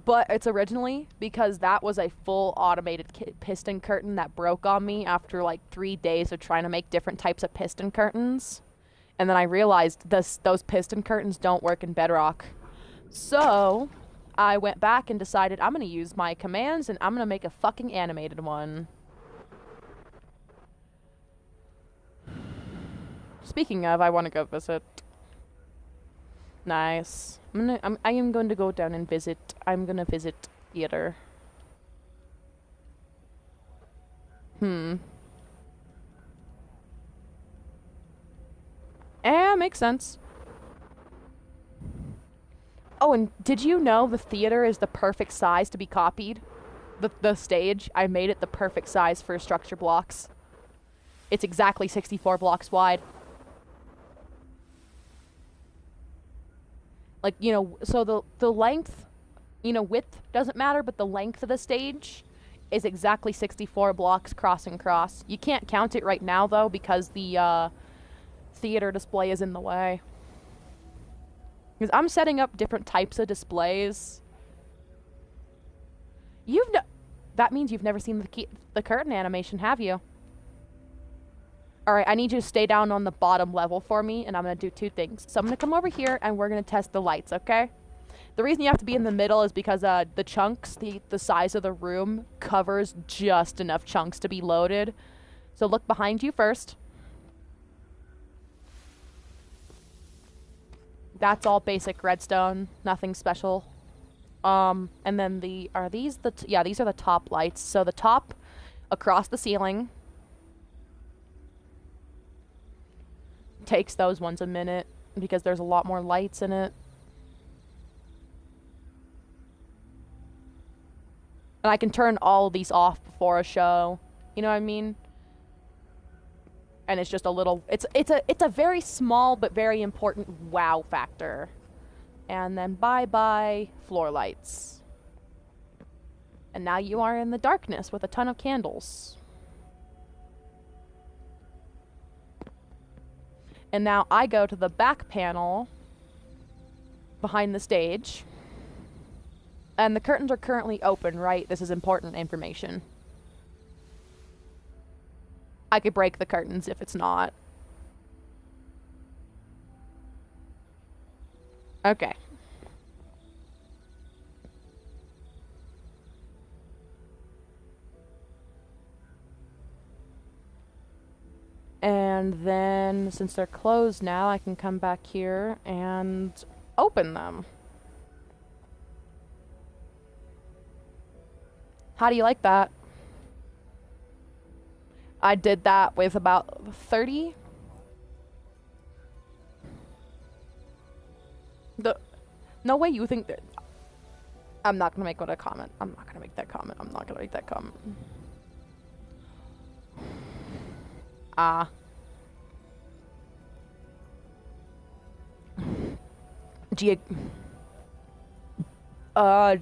but it's originally because that was a full automated piston curtain that broke on me after like 3 days of trying to make different types of piston curtains. And then I realized those piston curtains don't work in Bedrock. So I went back and decided I'm going to use my commands and I'm going to make a fucking animated one. Speaking of, I want to go visit. Nice. I am going to go down and visit. I'm going to visit theater. Makes sense. Oh, and did you know the theater is the perfect size to be copied? The stage, I made it the perfect size for structure blocks. It's exactly 64 blocks wide. Like, you know, so the length, you know, width doesn't matter, but the length of the stage is exactly 64 blocks cross and cross. You can't count it right now, though, because the theater display is in the way. Because I'm setting up different types of displays. That means you've never seen the curtain animation, have you? Alright, I need you to stay down on the bottom level for me, and I'm going to do 2 things. So I'm going to come over here, and we're going to test the lights, okay? The reason you have to be in the middle is because the chunks, the size of the room, covers just enough chunks to be loaded. So look behind you first. That's all basic redstone, nothing special. And then these are the top lights. So the top across the ceiling takes those ones a minute because there's a lot more lights in it. And I can turn all of these off before a show. You know what I mean? And it's just a little, it's a very small but very important wow factor. And then bye-bye floor lights. And now you are in the darkness with a ton of candles. And now I go to the back panel behind the stage. And the curtains are currently open, right? This is important information. I could break the curtains if it's not. Okay. And then, since they're closed now, I can come back here and open them. How do you like that? I did that with about 30. No way you think that... I'm not gonna make a comment. I'm not gonna make that comment. I'm not gonna make that comment. Uh,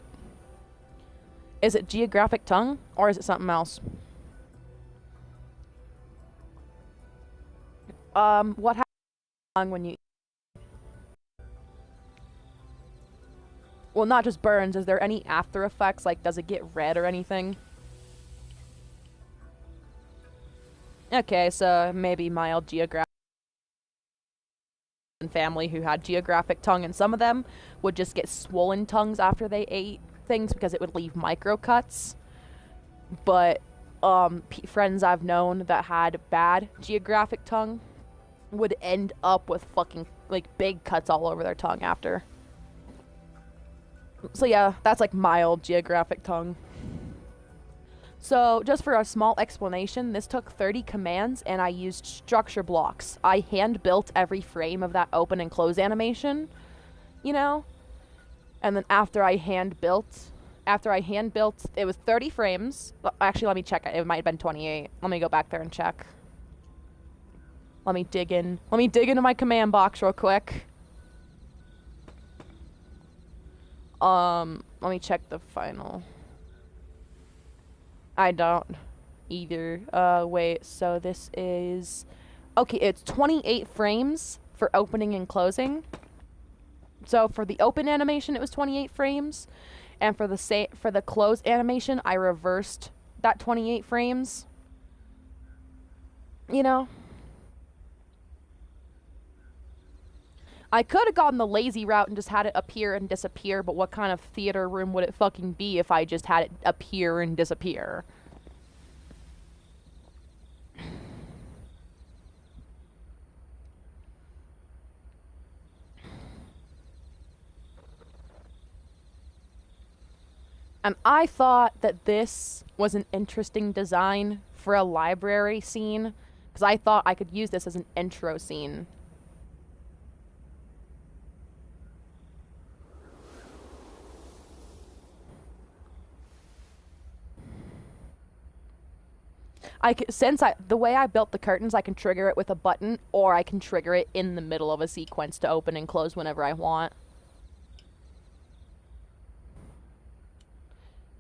is it geographic tongue or is it something else? What happens when you... Well, not just burns. Is there any after effects? Like, does it get red or anything? Okay, so maybe mild geographic family who had geographic tongue, and some of them would just get swollen tongues after they ate things because it would leave micro cuts. But friends I've known that had bad geographic tongue would end up with fucking like big cuts all over their tongue after. So yeah, that's like mild geographic tongue. So just for a small explanation, this took 30 commands and I used structure blocks. I hand built every frame of that open and close animation, you know? And then after I hand built, it was 30 frames. Actually, let me check. It might have been 28. Let me go back there and check. Let me dig into my command box real quick. Let me check the final. I don't either. Wait, so this is... Okay, it's 28 frames for opening and closing. So for the open animation, it was 28 frames. And for the close animation, I reversed that 28 frames. You know? I could have gone the lazy route and just had it appear and disappear, but what kind of theater room would it fucking be if I just had it appear and disappear? And I thought that this was an interesting design for a library scene, because I thought I could use this as an intro scene. The way I built the curtains, I can trigger it with a button, or I can trigger it in the middle of a sequence to open and close whenever I want.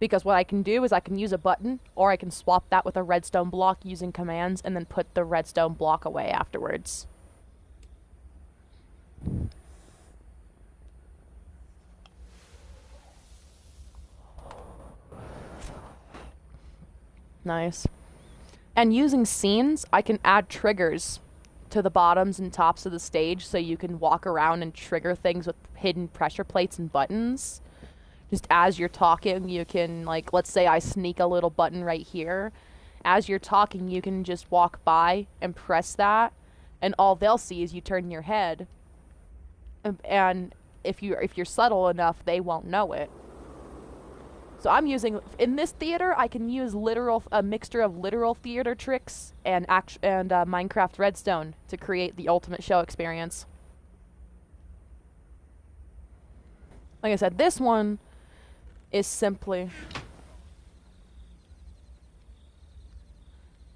Because what I can do is I can use a button, or I can swap that with a redstone block using commands, and then put the redstone block away afterwards. Nice. And using scenes, I can add triggers to the bottoms and tops of the stage so you can walk around and trigger things with hidden pressure plates and buttons. Just as you're talking, you can, like, let's say I sneak a little button right here. As you're talking, you can just walk by and press that, and all they'll see is you turn your head. And if you're subtle enough, they won't know it. So I'm using, in this theater, I can use a mixture of literal theater tricks and Minecraft Redstone to create the ultimate show experience. Like I said, this one is simply...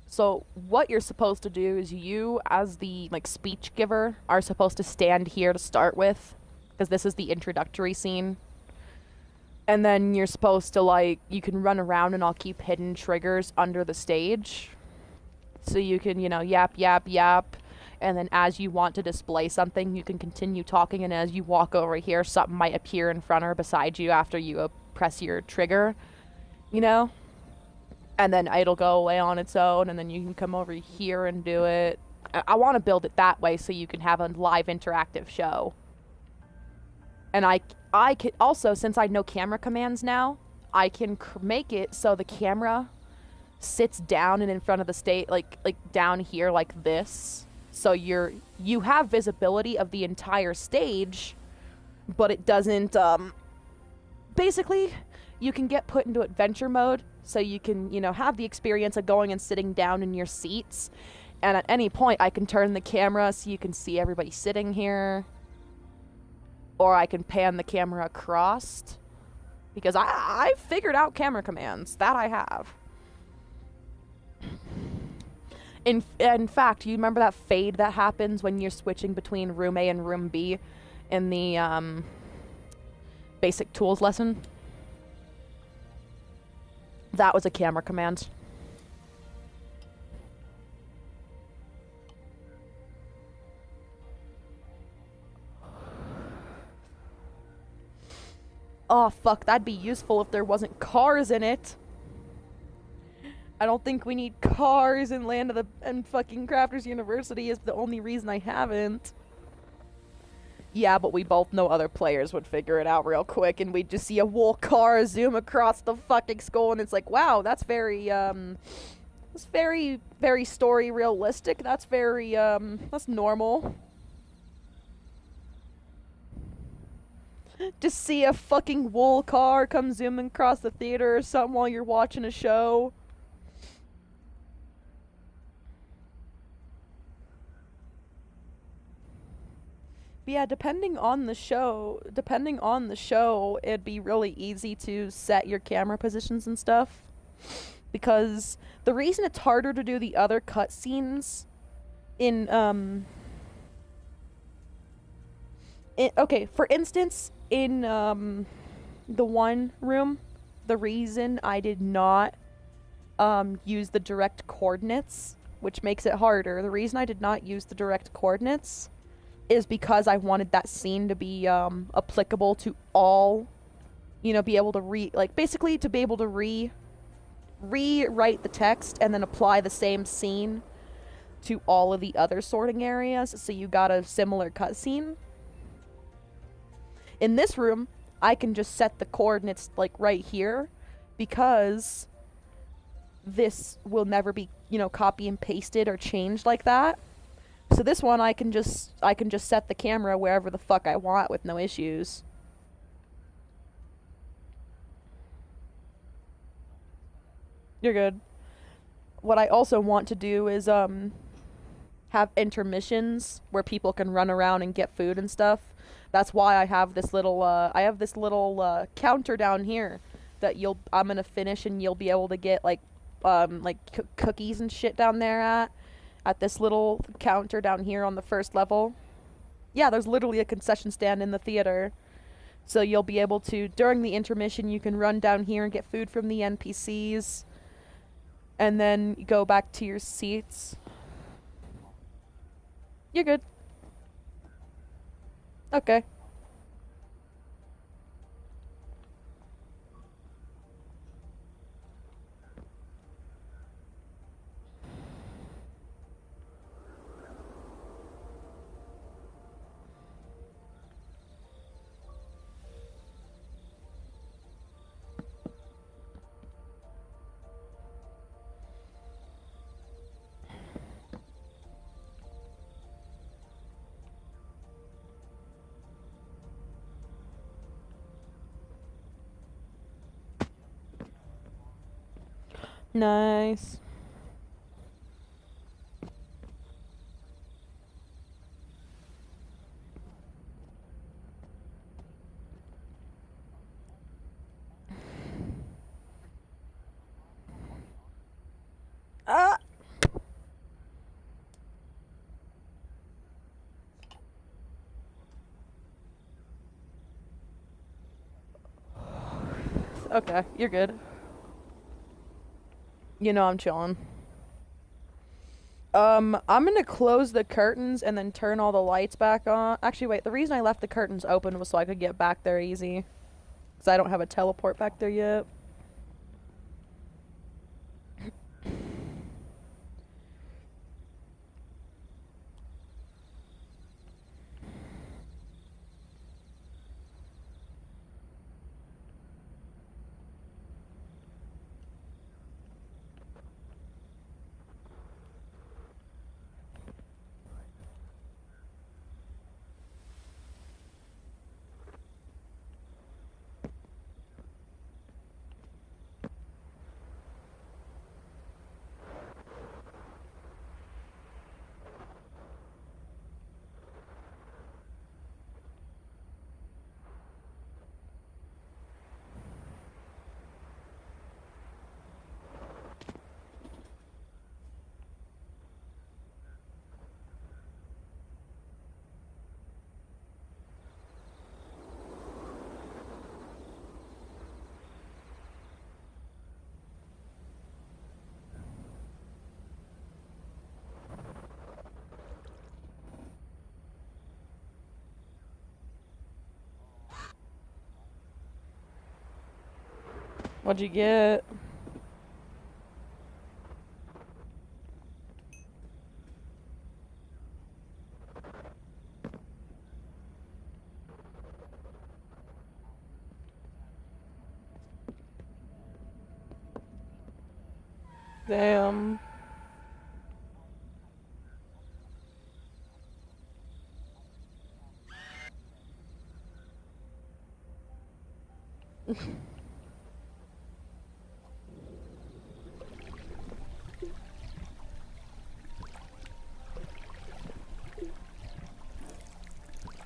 So what you're supposed to do is you, as the speech giver, are supposed to stand here to start with, because this is the introductory scene. And then you're supposed to, you can run around and I'll keep hidden triggers under the stage. So you can, yap, yap, yap. And then as you want to display something, you can continue talking. And as you walk over here, something might appear in front or beside you after you press your trigger, And then it'll go away on its own. And then you can come over here and do it. I want to build it that way so you can have a live interactive show. And I can also, since I know camera commands now, I can make it so the camera sits down and in front of the stage, like down here like this. So you have visibility of the entire stage, but it doesn't, basically, you can get put into adventure mode, so you can, have the experience of going and sitting down in your seats. And at any point, I can turn the camera so you can see everybody sitting here. Or I can pan the camera across, because I figured out camera commands. That I have. In fact, you remember that fade that happens when you're switching between room A and room B in the basic tools lesson. That was a camera command. Oh, fuck, that'd be useful if there wasn't cars in it. I don't think we need cars in Land of the... and fucking Crafters University is the only reason I haven't. Yeah, but we both know other players would figure it out real quick, and we'd just see a wool car zoom across the fucking skull, and it's like, wow, that's very, that's very, very story realistic. That's very, that's normal. Just see a fucking wool car come zooming across the theater or something while you're watching a show. But yeah, depending on the show, it'd be really easy to set your camera positions and stuff. Because the reason it's harder to do the other cutscenes okay, for instance, in the one room, the reason I did not use the direct coordinates, which makes it harder, the reason I did not use the direct coordinates is because I wanted that scene to be applicable to all, you know, be able to basically to be able to rewrite the text and then apply the same scene to all of the other sorting areas, so you got a similar cutscene. In this room, I can just set the coordinates, like, right here, because this will never be, you know, copy and pasted or changed like that. So this one, I can just set the camera wherever the fuck I want with no issues. You're good. What I also want to do is, have intermissions where people can run around and get food and stuff. That's why I have this little, counter down here that I'm gonna finish and you'll be able to get, like cookies and shit down there at this little counter down here on the first level. Yeah, there's literally a concession stand in the theater. So you'll be able to, during the intermission, you can run down here and get food from the NPCs. And then go back to your seats. You're good. Okay. Nice. Ah! Okay, you're good. You know I'm chilling. I'm gonna close the curtains and then turn all the lights back on. Actually, wait, the reason I left the curtains open was so I could get back there easy. Because I don't have a teleport back there yet. What'd you get? Damn.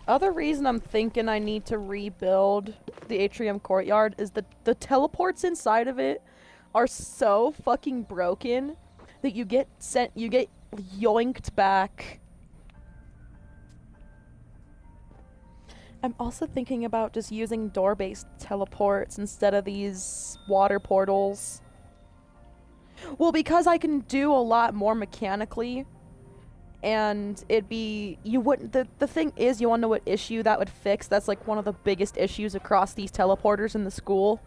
Other reason I'm thinking I need to rebuild the atrium courtyard is the teleports inside of it are so fucking broken that you get yoinked back. I'm also thinking about just using door-based teleports instead of these water portals. Well, because I can do a lot more mechanically, and the thing is, you wanna know what issue that would fix? That's like one of the biggest issues across these teleporters in the school.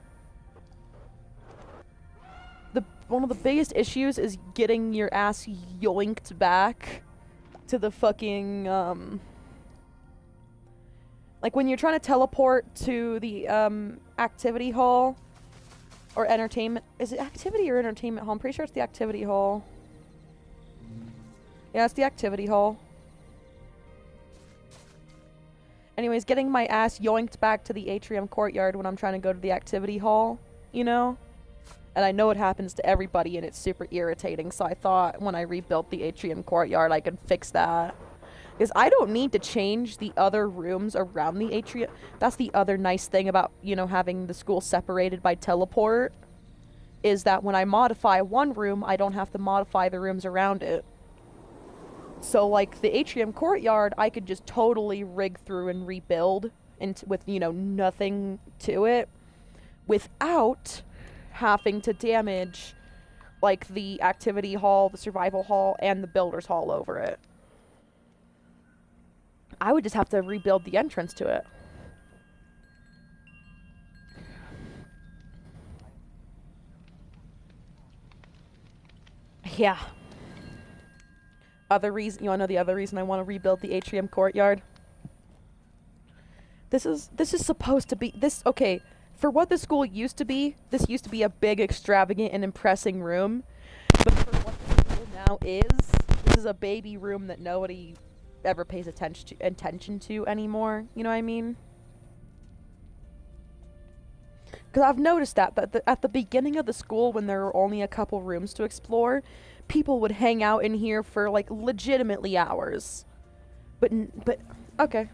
One of the biggest issues is getting your ass yoinked back to the fucking, like when you're trying to teleport to the, activity hall, or entertainment, is it activity or entertainment hall? I'm pretty sure it's the activity hall. Yeah, it's the activity hall. Anyways, getting my ass yoinked back to the atrium courtyard when I'm trying to go to the activity hall, you know? And I know it happens to everybody and it's super irritating, so I thought when I rebuilt the atrium courtyard I could fix that. Because I don't need to change the other rooms around the atrium. That's the other nice thing about, you know, having the school separated by teleport, is that when I modify one room, I don't have to modify the rooms around it. So, like, the atrium courtyard, I could just totally rig through and rebuild with, you know, nothing to it without having to damage, like, the activity hall, the survival hall, and the builder's hall over it. I would just have to rebuild the entrance to it. Yeah. Other reason, you wanna know the other reason I want to rebuild the atrium courtyard? This is supposed to be, okay, for what the school used to be, this used to be a big, extravagant, and impressive room. But for what the school now is, this is a baby room that nobody ever pays attention to anymore. You know what I mean? Because I've noticed that at the beginning of the school, when there were only a couple rooms to explore, people would hang out in here for, like, legitimately hours. But, okay.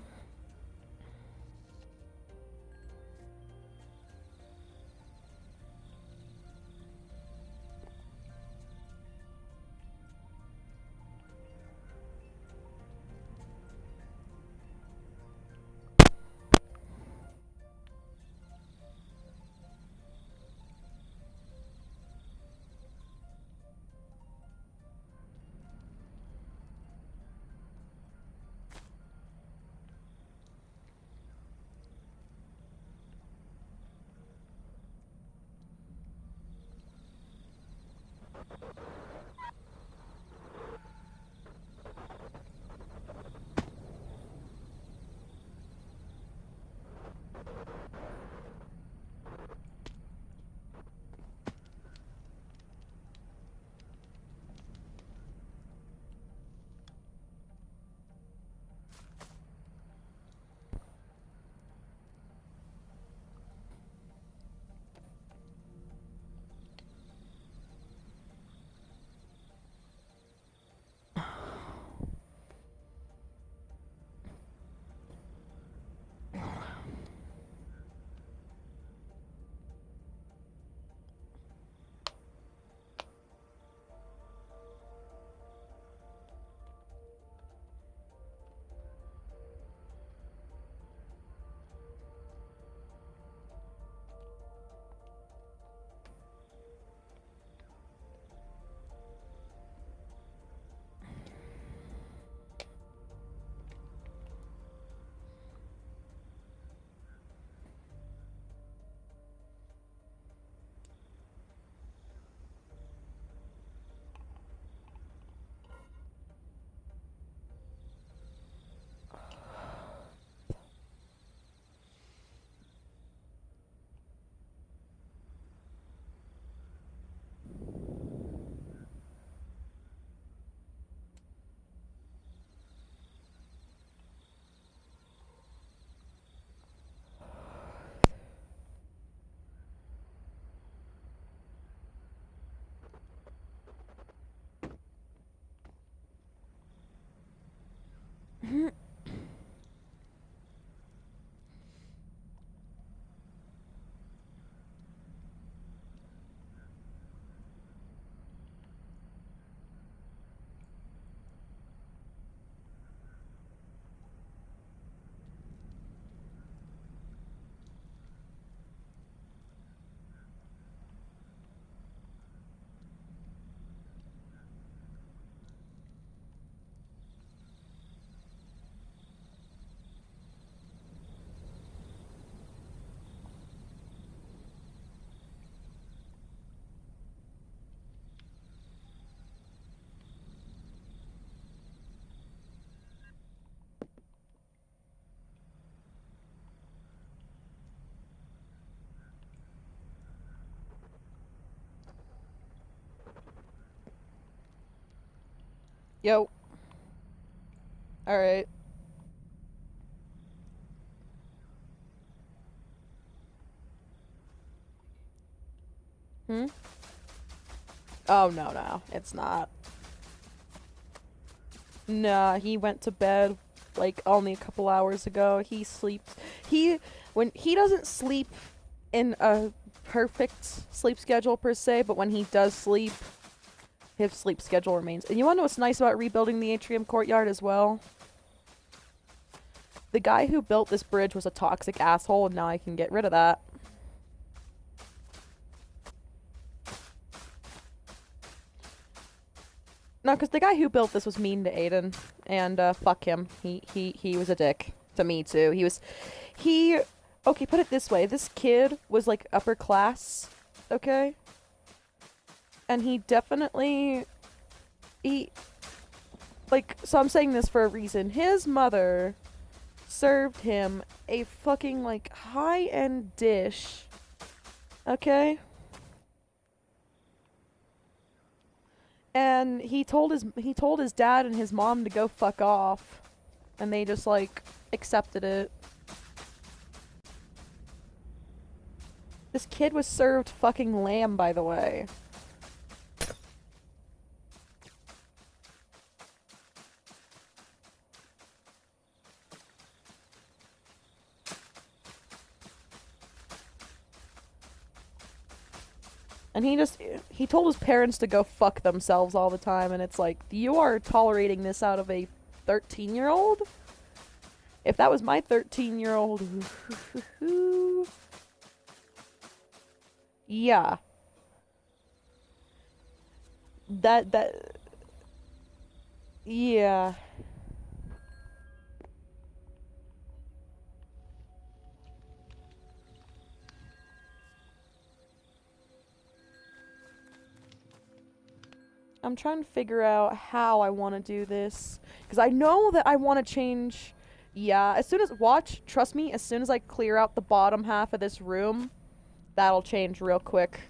Yo. Alright. Hmm? Oh, no, it's not. Nah, he went to bed, like, only a couple hours ago. He sleeps. When he doesn't sleep in a perfect sleep schedule per se, but when he does sleep, his sleep schedule remains. And you wanna know what's nice about rebuilding the atrium courtyard as well? The guy who built this bridge was a toxic asshole, and now I can get rid of that. No, because the guy who built this was mean to Aiden, and fuck him. He was a dick to me too. Okay, put it this way: this kid was like upper class, okay, and he definitely like. So I'm saying this for a reason. His mother served him a fucking like high-end dish, okay. And he told his dad and his mom to go fuck off. And they just like accepted it. This kid was served fucking lamb, by the way. And he told his parents to go fuck themselves all the time, and it's like, you are tolerating this out of a 13-year-old? If that was my 13-year-old, yeah. Yeah. I'm trying to figure out how I want to do this. Because I know that I want to change... Yeah, trust me, as soon as I clear out the bottom half of this room, that'll change real quick.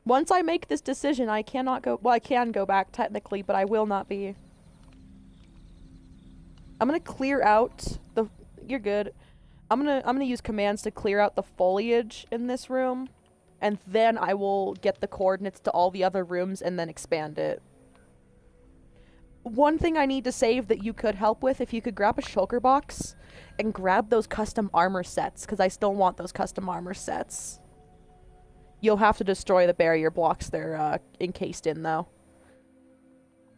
Once I make this decision, I cannot go... Well, I can go back, technically, but I will not be. I'm gonna clear out the... You're good. I'm gonna use commands to clear out the foliage in this room, and then I will get the coordinates to all the other rooms and then expand it. One thing I need to save that you could help with, if you could grab a shulker box and grab those custom armor sets, because I still want those custom armor sets. You'll have to destroy the barrier blocks they're encased in, though.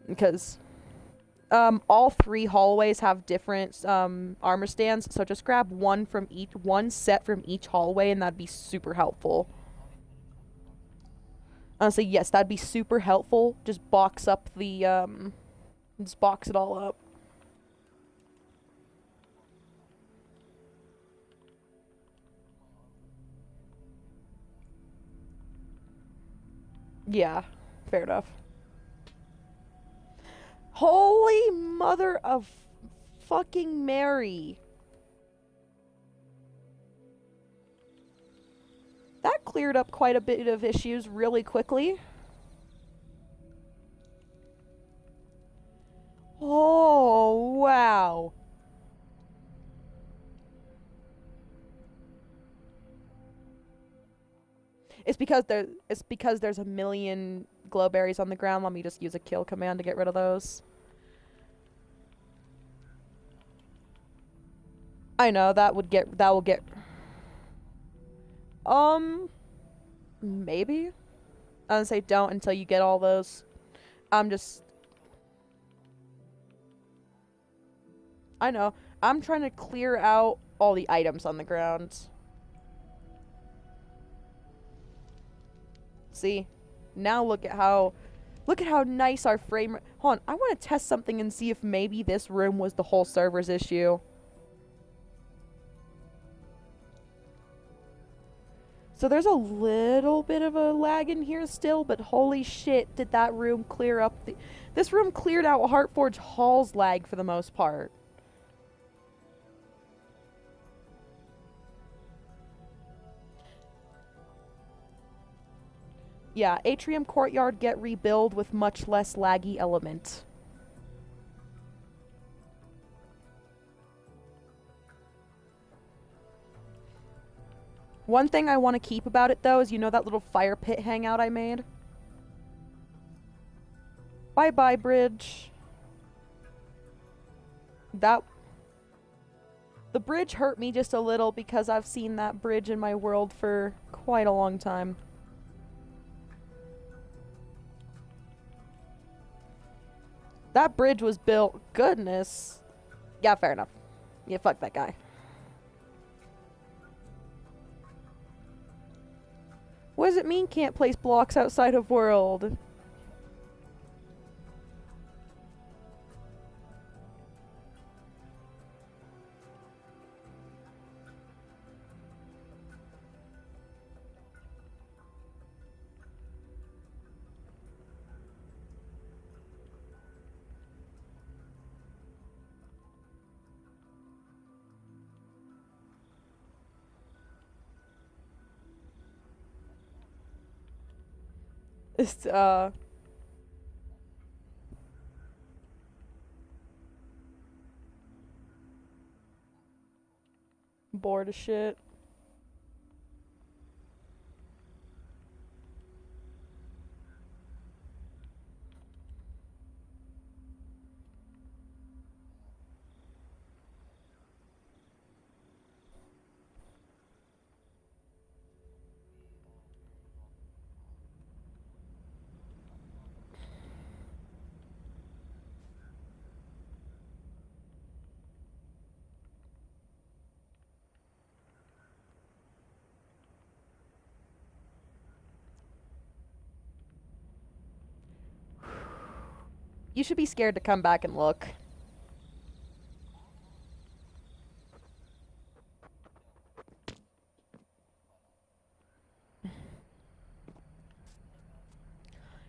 Because... all 3 hallways have different, armor stands, so just grab one set from each hallway, and that'd be super helpful. Honestly, yes, that'd be super helpful. Just box up the, just box it all up. Yeah, fair enough. Holy mother of fucking Mary. That cleared up quite a bit of issues really quickly. Oh, wow. It's because there's a million glowberries on the ground. Let me just use a kill command to get rid of those. I know, that will get... Maybe? I would say don't until you get all those. I know. I'm trying to clear out all the items on the ground. See? Now look at how nice our frame... Hold on, I want to test something and see if maybe this room was the whole server's issue. So there's a little bit of a lag in here still, but holy shit, did that room clear up the... This room cleared out Heartforge Hall's lag for the most part. Yeah, atrium courtyard get rebuild with much less laggy element. One thing I want to keep about it, though, is you know that little fire pit hangout I made? Bye-bye, bridge. The bridge hurt me just a little because I've seen that bridge in my world for quite a long time. That bridge was built... Goodness. Yeah, fair enough. Yeah, fuck that guy. What does it mean can't place blocks outside of world? It's, bored as shit. You should be scared to come back and look.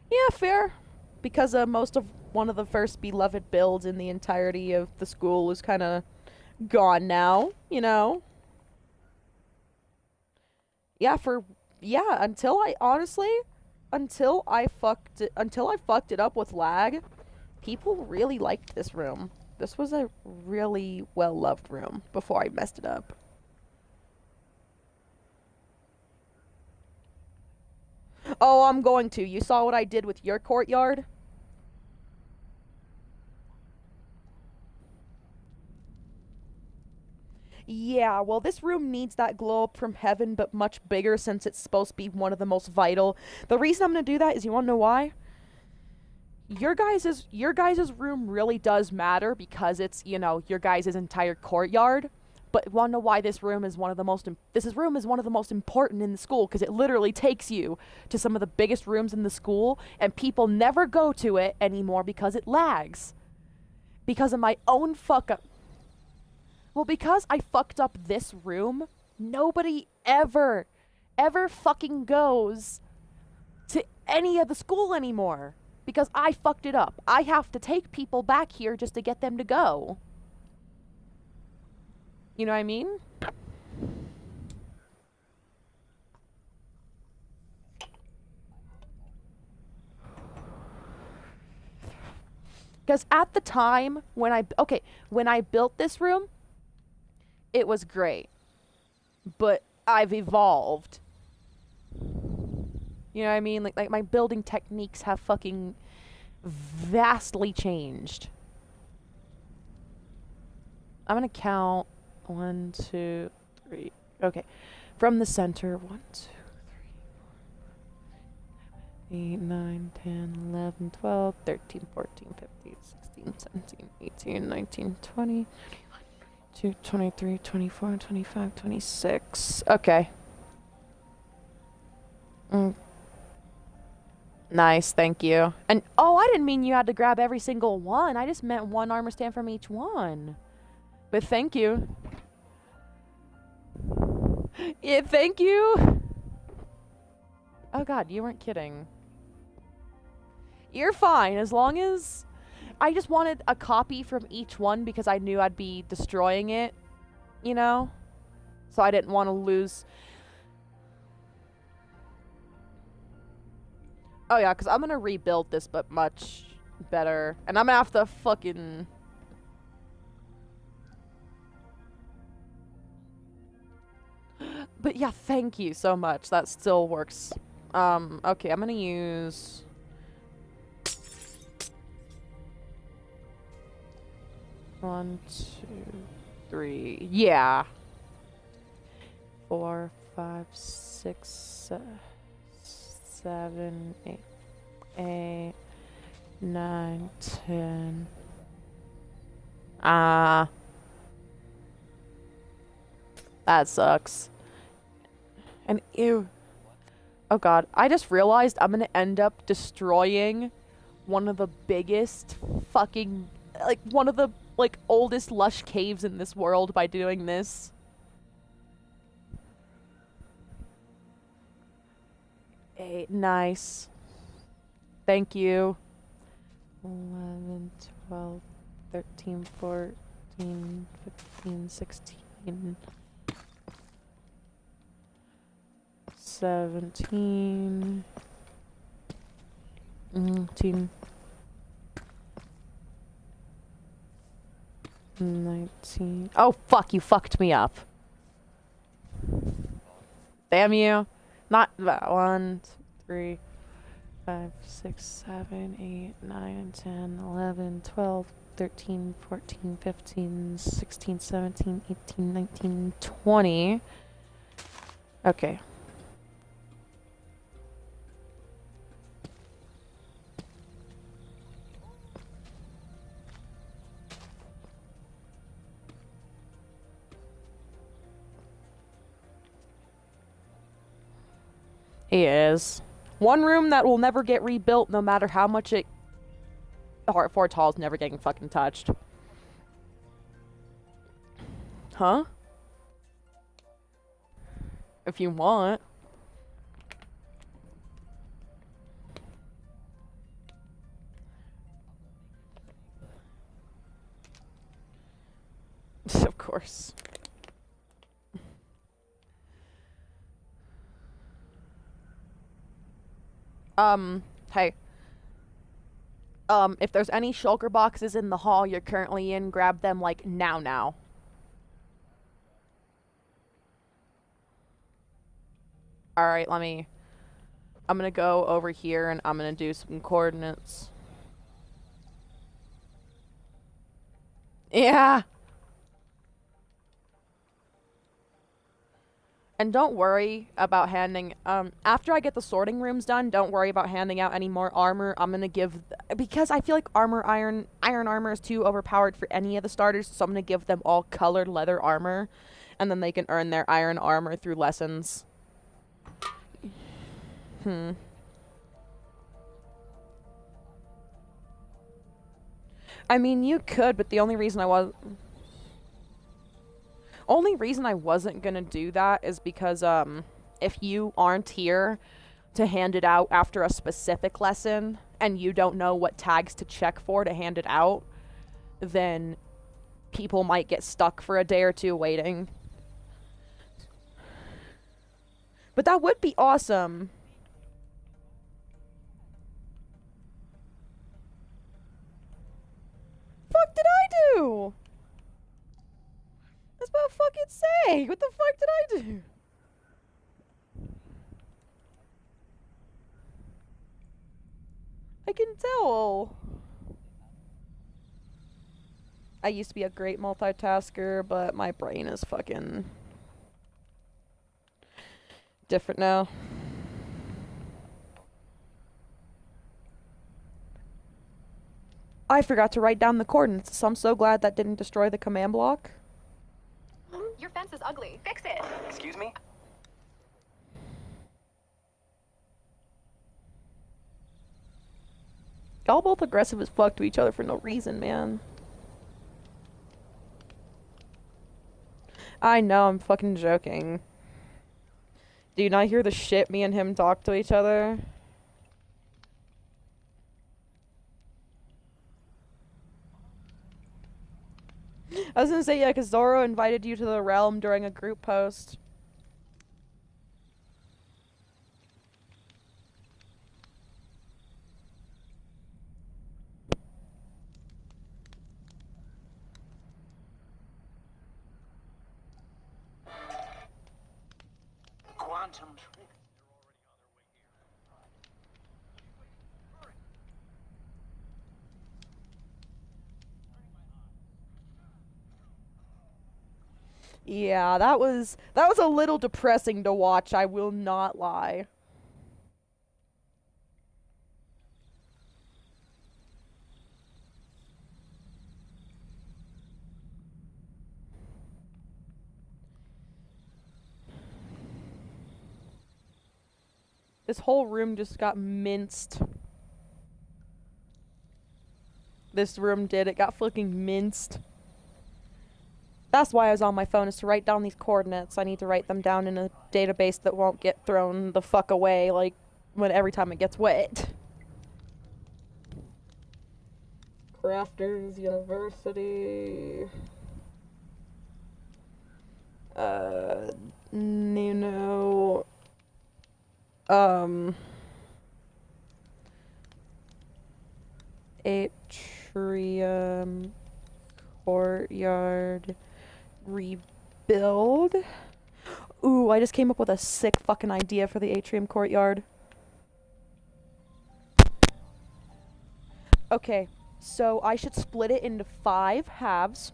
Yeah, fair. Because most of one of the first beloved builds in the entirety of the school is kind of gone now, you know? Yeah, until I honestly, until I fucked it up with lag, people really liked this room. This was a really well-loved room before I messed it up. Oh, I'm going to. You saw what I did with your courtyard? Yeah, well, this room needs that glow up from heaven, but much bigger since it's supposed to be one of the most vital. The reason I'm gonna do that is, you wanna know why? Your guys' room really does matter because it's, you know, your guys' entire courtyard. But wanna know why this room is one of the most important in the school, because it literally takes you to some of the biggest rooms in the school, and people never go to it anymore because it lags. Because of my own fuck up. Well, because I fucked up this room, nobody ever fucking goes to any of the school anymore. Because I fucked it up. I have to take people back here just to get them to go. You know what I mean? Because at the time, when I built this room, it was great. But I've evolved. You know what I mean? Like my building techniques have fucking vastly changed. I'm gonna count 1, 2, 3. Okay. From the center, 1, 2, 3, 4, 8, 9, 10, 11, 12, 13, 14, 15, 16, 17, 18, 19, 20, 22, 23, 24, 25, 26. Okay. Nice, thank you. And, oh, I didn't mean you had to grab every single one. I just meant one armor stand from each one. But thank you. Yeah, thank you. Oh god, you weren't kidding. You're fine, as long as... I just wanted a copy from each one because I knew I'd be destroying it, you know? So I didn't want to lose... Oh yeah, because I'm gonna rebuild this, but much better. And I'm gonna have to fucking... But yeah, thank you so much. That still works. Okay, I'm gonna use... One, two, three. Yeah. 4, 5, 6, 7, 8, 9, 10. That sucks. And ew. Oh god, I just realized I'm gonna end up destroying one of the biggest fucking, like, one of the, like, oldest lush caves in this world by doing this. Nice. Thank you. 11, 12, 13, 14, 15, 16, 17, 18, 19. Oh, fuck, you fucked me up. Damn you. Not that. 1, 2, 3, 5, 6, 7, 8, 9, 10, 11, 12, 13, 14, 15, 16, 17, 18, 19, 20. Okay. He is. One room that will never get rebuilt no matter how much it... Fort Hall's never getting fucking touched. Huh? If you want. Of course. Hey. If there's any shulker boxes in the hall you're currently in, grab them, like, now. Alright, I'm gonna go over here and I'm gonna do some coordinates. Yeah! And don't worry about handing, after I get the sorting rooms done, don't worry about handing out any more armor. I'm gonna give, because I feel like iron armor is too overpowered for any of the starters, so I'm gonna give them all colored leather armor, and then they can earn their iron armor through lessons. I mean, you could, but the only reason I wasn't gonna do that is because, if you aren't here to hand it out after a specific lesson, and you don't know what tags to check for to hand it out, then people might get stuck for a day or two waiting. But that would be awesome. Fuck did I do? That's what I fucking say. What the fuck did I do? I can tell. I used to be a great multitasker, but my brain is fucking different now. I forgot to write down the coordinates, so I'm so glad that didn't destroy the command block. Your fence is ugly. Fix it. Excuse me? Y'all both aggressive as fuck to each other for no reason, man. I know, I'm fucking joking. Do you not hear the shit me and him talk to each other? I was gonna say, yeah, because Zoro invited you to the realm during a group post. quantum. Yeah, that was a little depressing to watch, I will not lie. This whole room just got minced. This room did. It got fucking minced. That's why I was on my phone, is to write down these coordinates. I need to write them down in a database that won't get thrown the fuck away, like, every time it gets wet. Crafters University. Nuno. Atrium Courtyard rebuild. Ooh, I just came up with a sick fucking idea for the Atrium Courtyard. Okay, so I should split it into 5 halves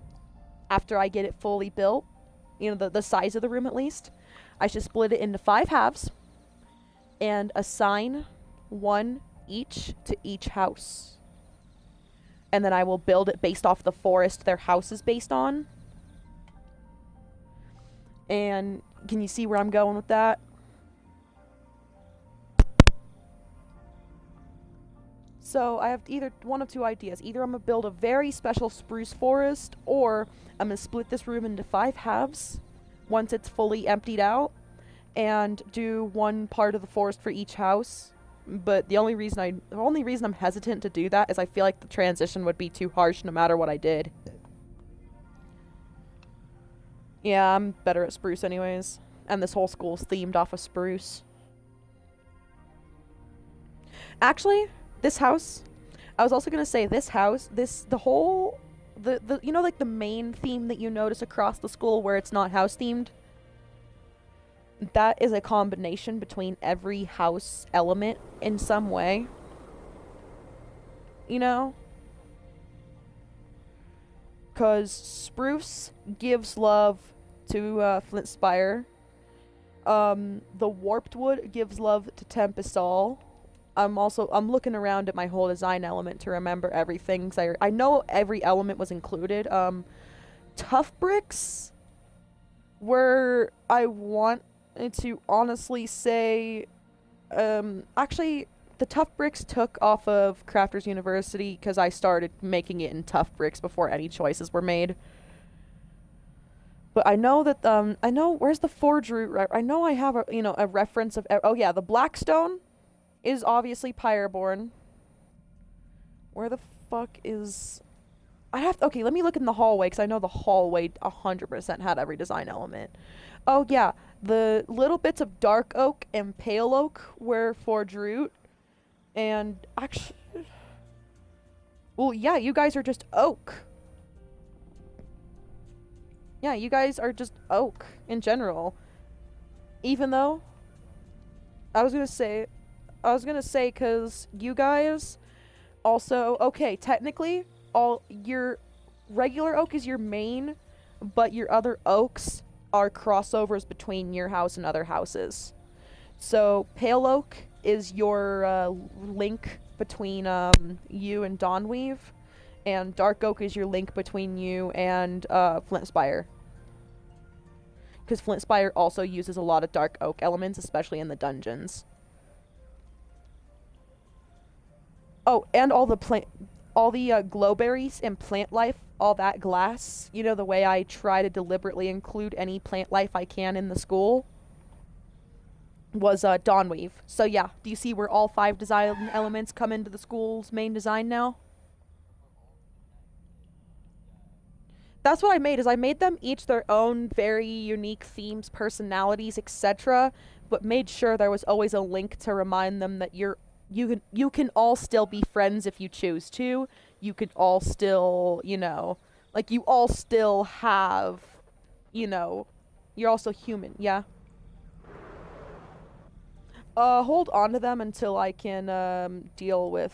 after I get it fully built. You know, the size of the room at least. I should split it into 5 halves and assign 1 each to each house. And then I will build it based off the forest their house is based on. And can you see where I'm going with that? So I have either one of 2 ideas. Either I'm going to build a very special spruce forest, or I'm going to split this room into 5 halves once it's fully emptied out, and do 1 part of the forest for each house. But the only reason I'm hesitant to do that is I feel like the transition would be too harsh no matter what I did. Yeah, I'm better at spruce anyways. And this whole school's themed off of spruce. Actually, this house, I was also gonna say this house, the you know, like the main theme that you notice across the school where it's not house themed? That is a combination between every house element in some way. You know? Because Spruce gives love to Flint Spire. The Warped Wood gives love to Tempestall. I'm looking around at my whole design element to remember everything. I know every element was included. Tough Bricks, where I want to honestly say, actually, the Tough Bricks took off of Crafters University because I started making it in Tough Bricks before any choices were made. But I know that, where's the Forge route? I know I have a reference of, oh yeah, the Blackstone is obviously Pyreborn. Where the fuck is, okay, let me look in the hallway, because I know the hallway 100% had every design element. Oh yeah, the little bits of Dark Oak and Pale Oak were Forge root. And actually, well, yeah, you guys are just oak. Yeah, you guys are just oak in general. Even though, I was gonna say, because you guys also, okay, technically, all your regular oak is your main, but your other oaks are crossovers between your house and other houses. So Pale Oak is your link between you and Dawnweave, and Dark Oak is your link between you and Flint Spire. Because Flint Spire also uses a lot of Dark Oak elements, especially in the dungeons. Oh, and all the glowberries and plant life, all that glass. You know, the way I try to deliberately include any plant life I can in the school was Dawnweave. So yeah, do you see where all 5 design elements come into the school's main design now? That's what I made, is I made them each their own very unique themes, personalities, etc., but made sure there was always a link to remind them that you can all still be friends if you choose to. You can all still, like, you all still have, you're also human, yeah? Hold on to them until I can, deal with...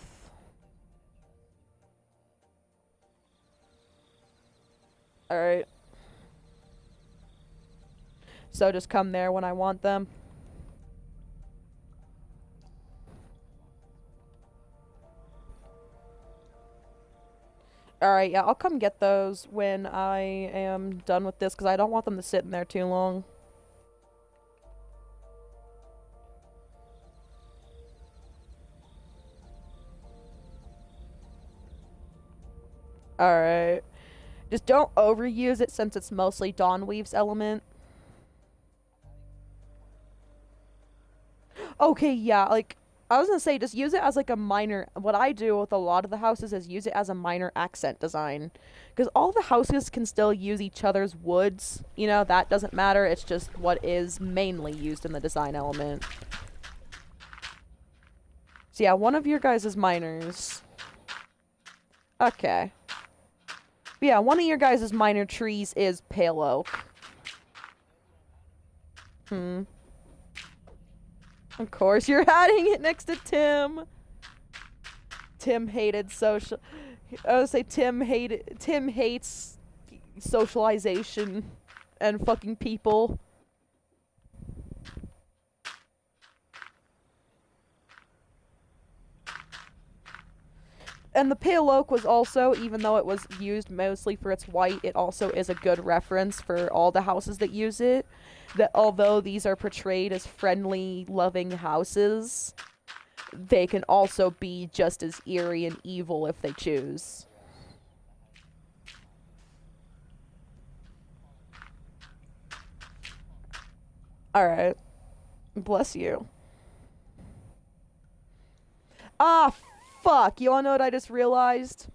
Alright. So just come there when I want them. Alright, yeah, I'll come get those when I am done with this, because I don't want them to sit in there too long. Alright. Just don't overuse it since it's mostly Dawnweave's element. Okay, yeah, like, I was gonna say, just use it as like a minor... What I do with a lot of the houses is use it as a minor accent design. Because all the houses can still use each other's woods. You know, that doesn't matter. It's just what is mainly used in the design element. So yeah, one of your guys is minors. Okay. But yeah, one of your guys' minor trees is pale oak. Of course, you're adding it next to Tim. Tim hated social... I would say Tim hates socialization and fucking people. And the pale oak was also, even though it was used mostly for its white, it also is a good reference for all the houses that use it. That although these are portrayed as friendly, loving houses, they can also be just as eerie and evil if they choose. Alright. Bless you. Ah, fuck! You wanna know what I just realized?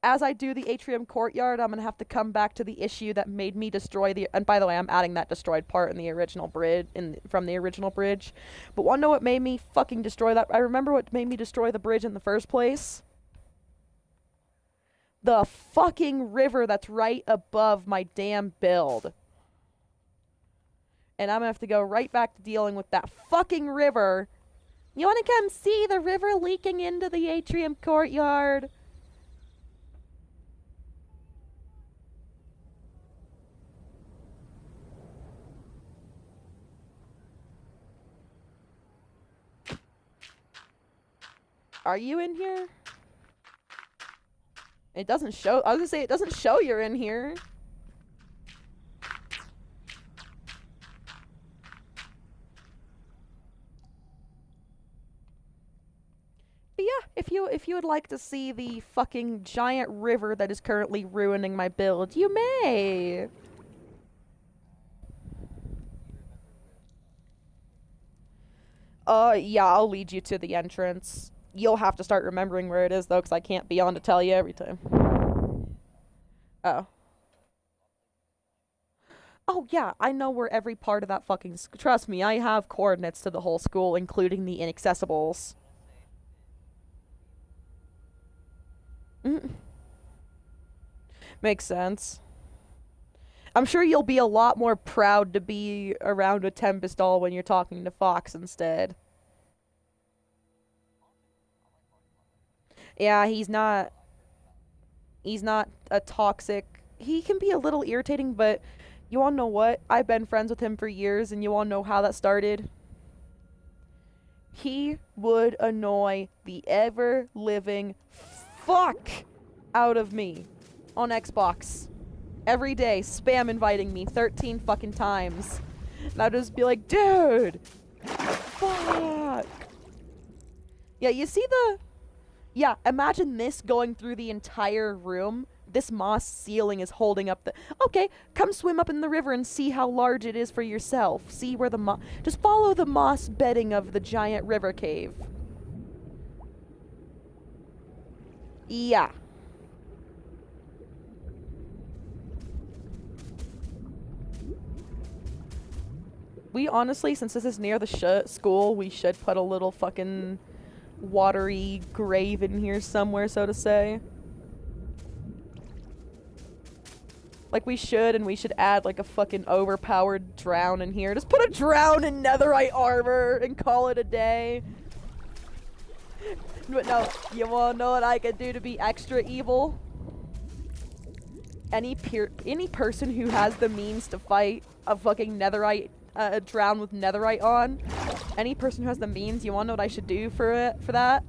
As I do the atrium courtyard, I'm gonna have to come back to the issue that made me destroy the... And by the way, I'm adding that destroyed part in the original bridge, from the original bridge. But wanna know what made me fucking destroy that? I remember what made me destroy the bridge in the first place? The fucking river that's right above my damn build. And I'm gonna have to go right back to dealing with that fucking river. You wanna come see the river leaking into the atrium courtyard? Are you in here? It doesn't show. I was gonna say, it doesn't show you're in here. But yeah, if you would like to see the fucking giant river that is currently ruining my build, you may. Yeah, I'll lead you to the entrance. You'll have to start remembering where it is, though, because I can't be on to tell you every time. Oh. Oh, yeah, I know where every part of that fucking... Trust me, I have coordinates to the whole school, including the inaccessibles. Makes sense. I'm sure you'll be a lot more proud to be around a Tempest doll when you're talking to Fox instead. Yeah, he's not a toxic... He can be a little irritating, but you wanna know what? I've been friends with him for years, and you wanna know how that started? He would annoy the ever-living fuck out of me on Xbox. Every day, spam inviting me 13 fucking times. And I'd just be like, dude! Fuck! Yeah, you see the... Yeah, imagine this going through the entire room. This moss ceiling is holding up the... Okay, come swim up in the river and see how large it is for yourself. See where the moss... Just follow the moss bedding of the giant river cave. Yeah. We honestly, since this is near the school, we should put a little fucking watery grave in here somewhere, so to say. Like we should, and we should add like a fucking overpowered drown in here. Just put a drown in netherite armor and call it a day. But no, you wanna know what I could do to be extra evil? Any person who has the means to fight a fucking netherite, drown with netherite on, any person who has the means, you wanna know what I should do for that?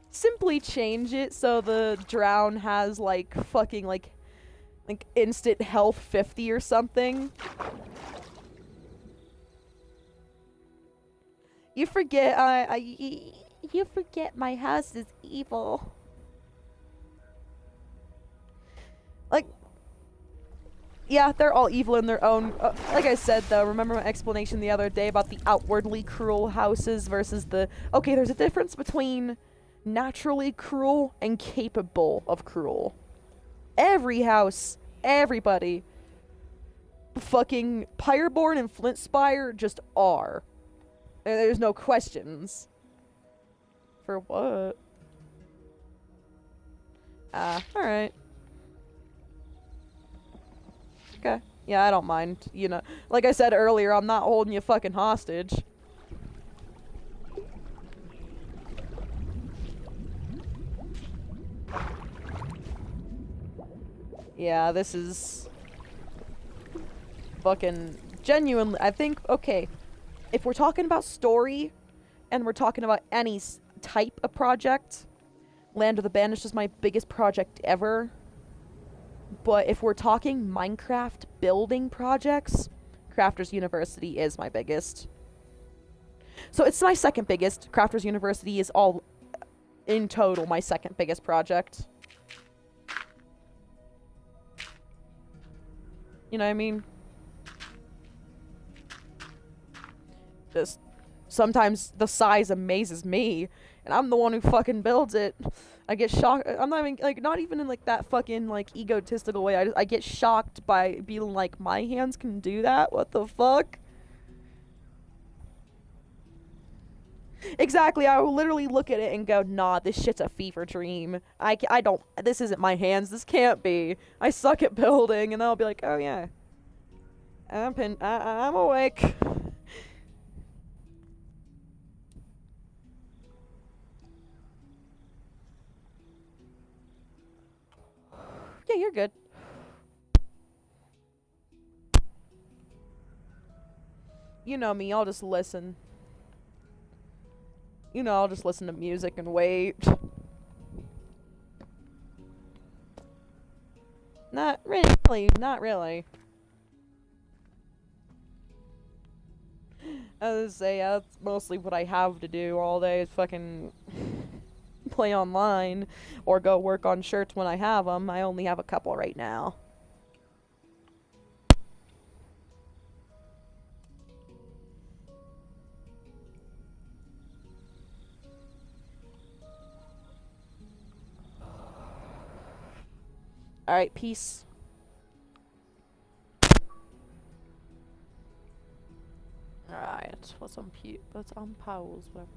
Simply change it so the drown has like fucking like instant health 50 or something. You forget you forget my house is evil. Like, yeah, they're all evil in their own. Like I said, though, remember my explanation the other day about the outwardly cruel houses versus the. Okay, there's a difference between naturally cruel and capable of cruel. Every house, everybody, fucking Pyreborn and Flintspire just are. There's no questions. For what? Alright. Okay. Yeah, I don't mind. You know, like I said earlier, I'm not holding you fucking hostage. Yeah, this is fucking genuinely, I think, okay, if we're talking about story and we're talking about any type of project, Land of the Banished is my biggest project ever. But if we're talking Minecraft building projects, Crafters University is my biggest. So it's my second biggest. Crafters University is all in total my second biggest project. You know what I mean? Just sometimes the size amazes me, and I'm the one who fucking builds it. I get shocked. I'm not even like, not even in like that fucking like egotistical way. I get shocked by being like, my hands can do that. What the fuck? Exactly. I will literally look at it and go, nah, this shit's a fever dream. I don't. This isn't my hands. This can't be. I suck at building, and I'll be like, oh yeah, I'm awake. Yeah, you're good. You know me, I'll just listen. You know, I'll just listen to music and wait. Not really, not really. I was say, that's mostly what I have to do all day is fucking play online or go work on shirts when I have them. I only have a couple right now. Alright, peace. Alright, let's unpause, whatever.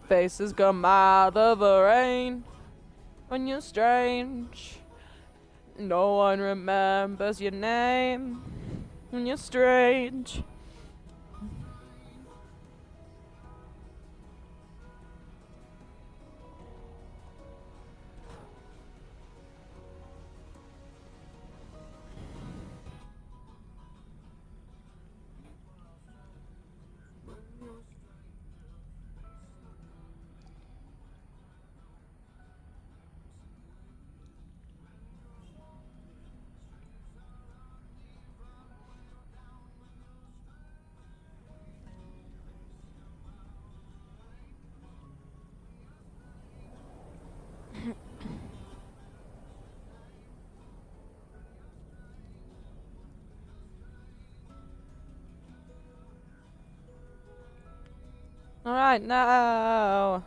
Faces come out of the rain when you're strange. No one remembers your name when you're strange. Alright, no.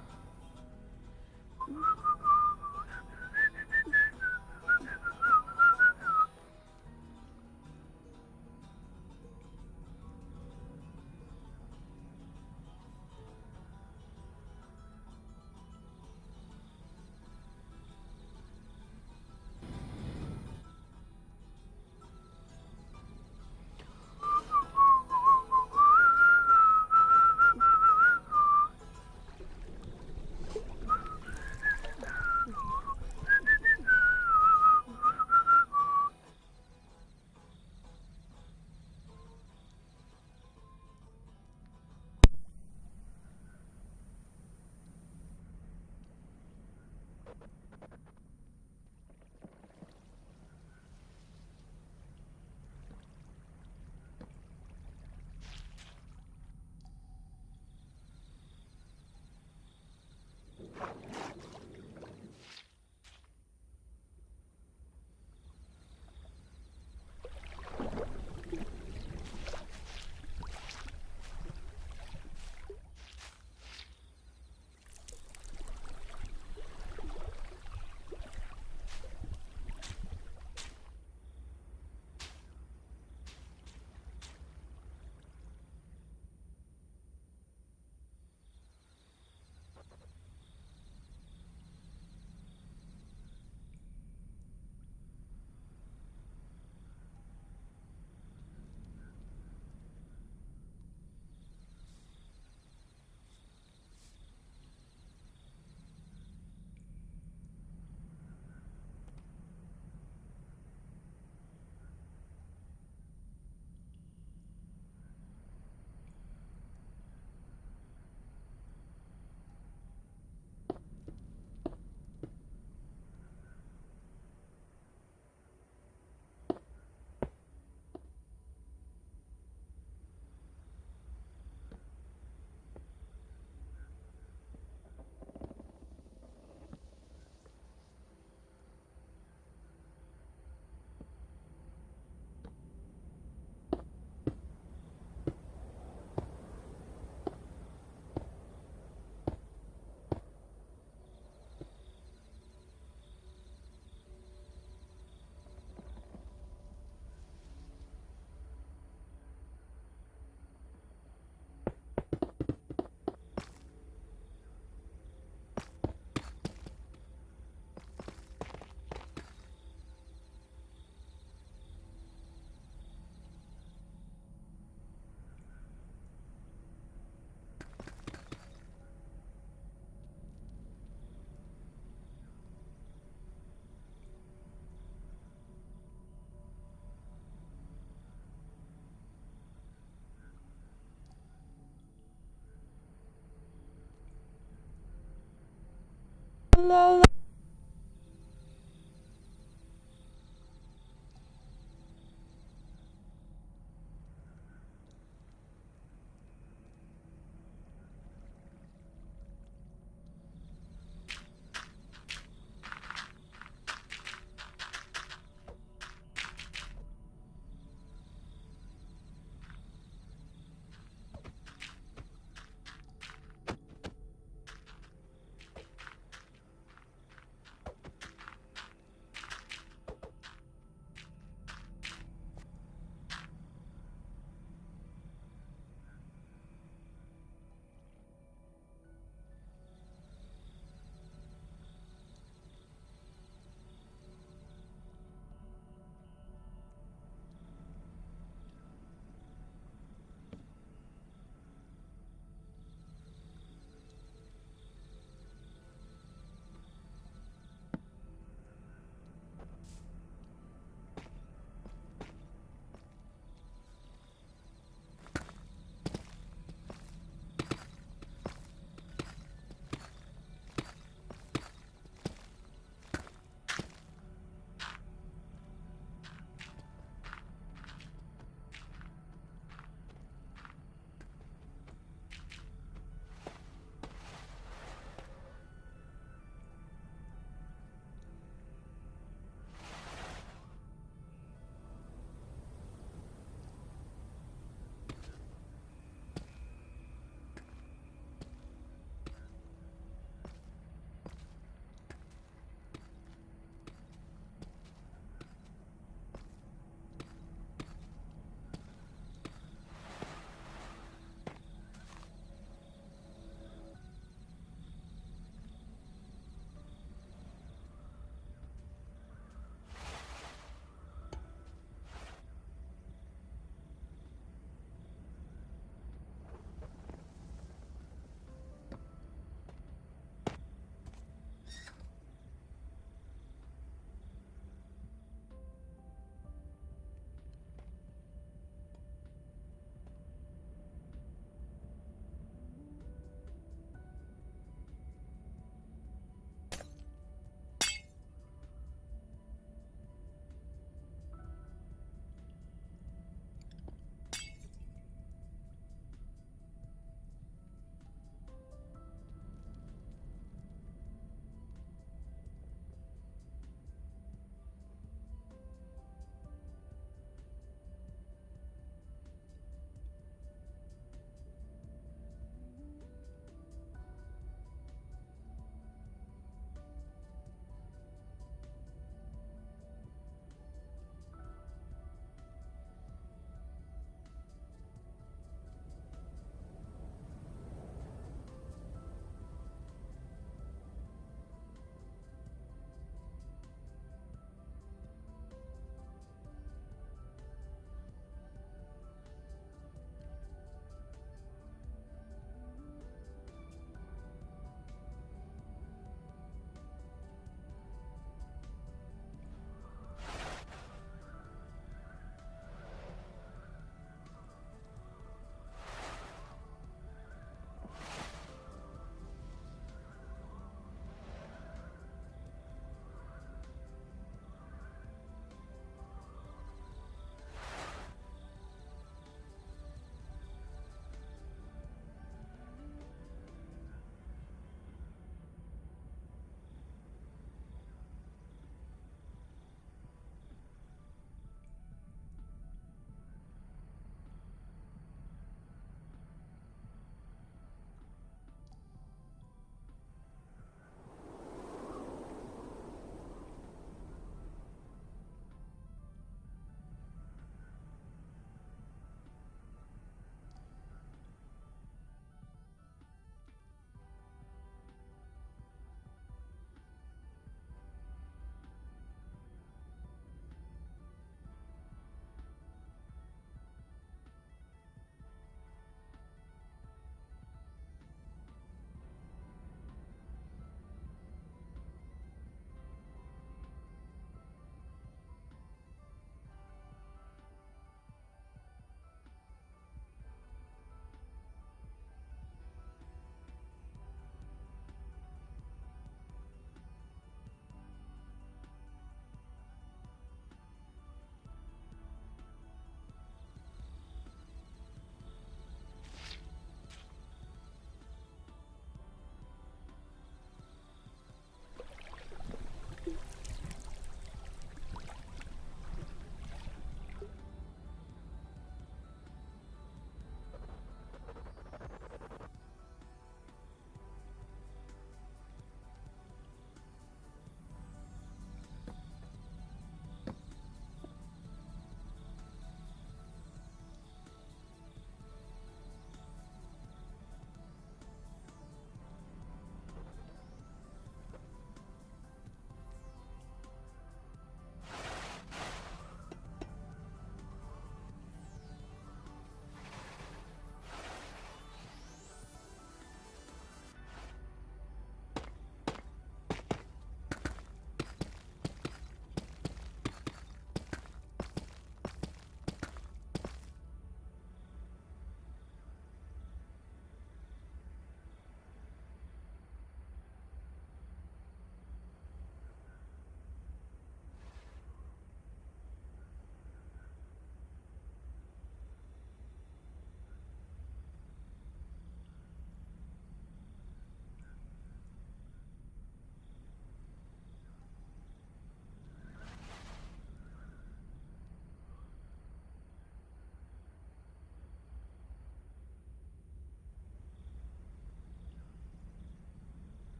La, la.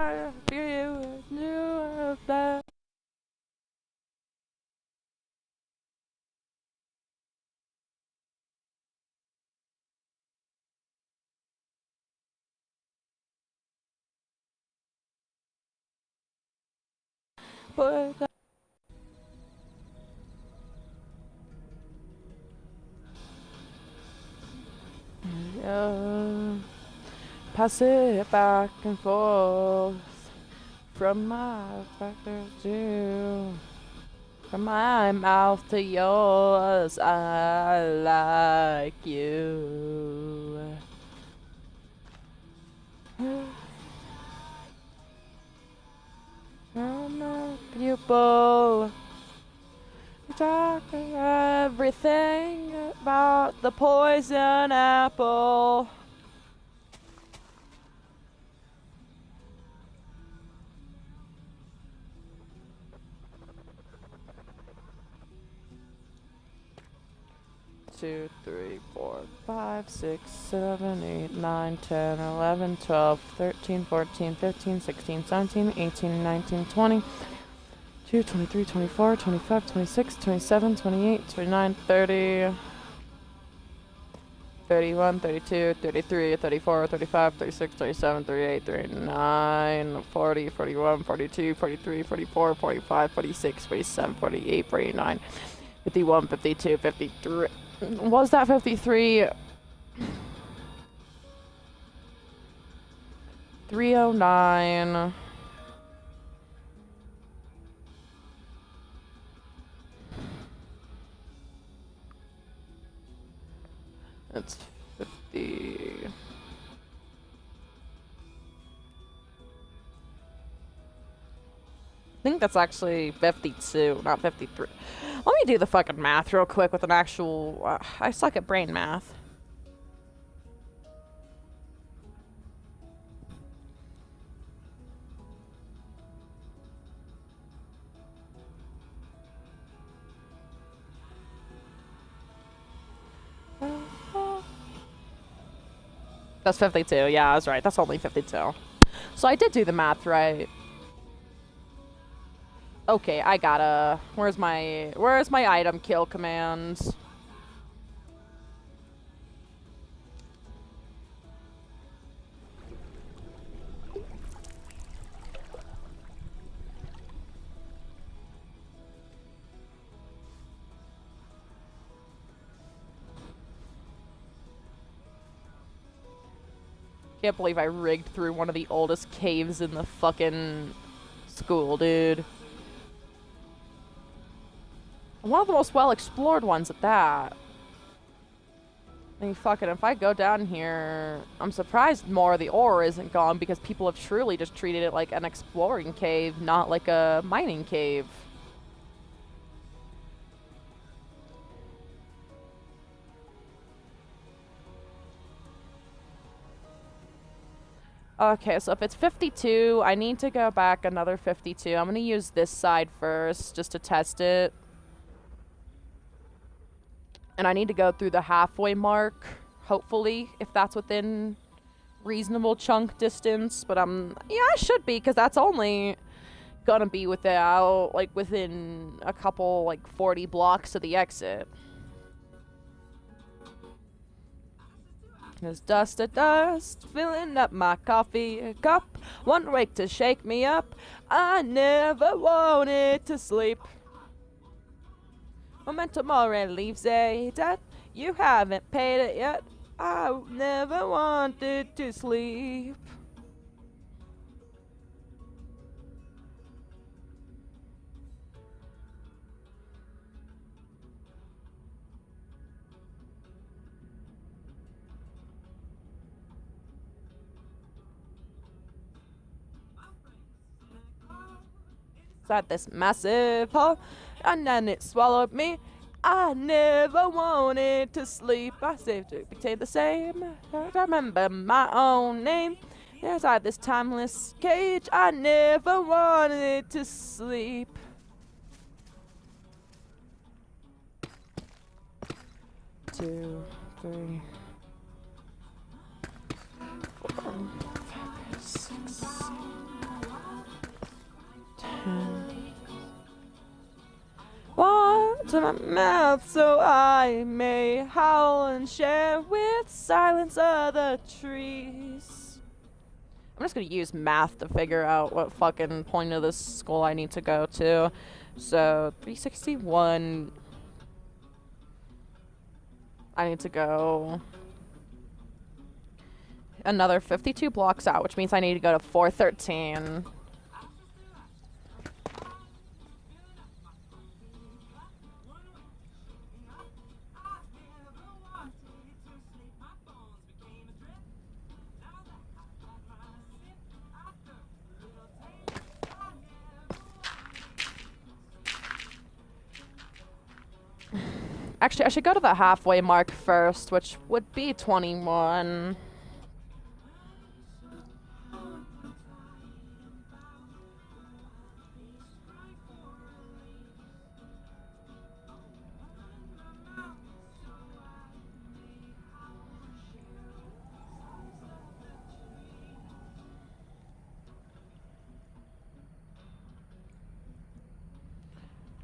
I feel you that. But yeah, pass it back and forth from my factor to from my mouth to yours. I like you. I'm a pupil. Talk everything about the poison apple. Two, three, 4, 5, 6, 7, 8, 9, 10, 11, 12, 13, 14, 15, 16, 17, 18, 19, 20, 22, 23, 24, 25, 26, 27, 28, 29, 30, 31, 32, 33, 34, 35, 36, 37, 38, 39, 40, 41, 42, 43, 44, 45, 46, 47, 48, 49, 51, 52, 53. Was that 53? 309. It's 50. I think that's actually 52, not 53. Let me do the fucking math real quick with an actual... I suck at brain math. That's 52. Yeah, I was right. That's only 52. So I did do the math right. Okay, I gotta... Where's my item kill command? Can't believe I rigged through one of the oldest caves in the fucking school, dude. One of the most well-explored ones at that. I mean, fucking, if I go down here, I'm surprised more of the ore isn't gone because people have truly just treated it like an exploring cave, not like a mining cave. Okay, so if it's 52, I need to go back another 52. I'm gonna use this side first, just to test it. And I need to go through the halfway mark, hopefully, if that's within reasonable chunk distance. But yeah, I should be, because that's only gonna be within a couple, 40 blocks of the exit. There's dust to dust, filling up my coffee cup. One wake to shake me up. I never wanted to sleep. Momentum already leaves a debt. You haven't paid it yet. I never wanted to sleep. Inside this massive hole, and then it swallowed me. I never wanted to sleep. I saved to be the same. I remember my own name. Inside this timeless cage, I never wanted to sleep. Two, three, 4, 5, 6. to my mouth so I may howl and share with silence of the trees. I'm just gonna use math to figure out what fucking point of this school I need to go to. So 361. I need to go another 52 blocks out, which means I need to go to 413. Actually, I should go to the halfway mark first, which would be 21.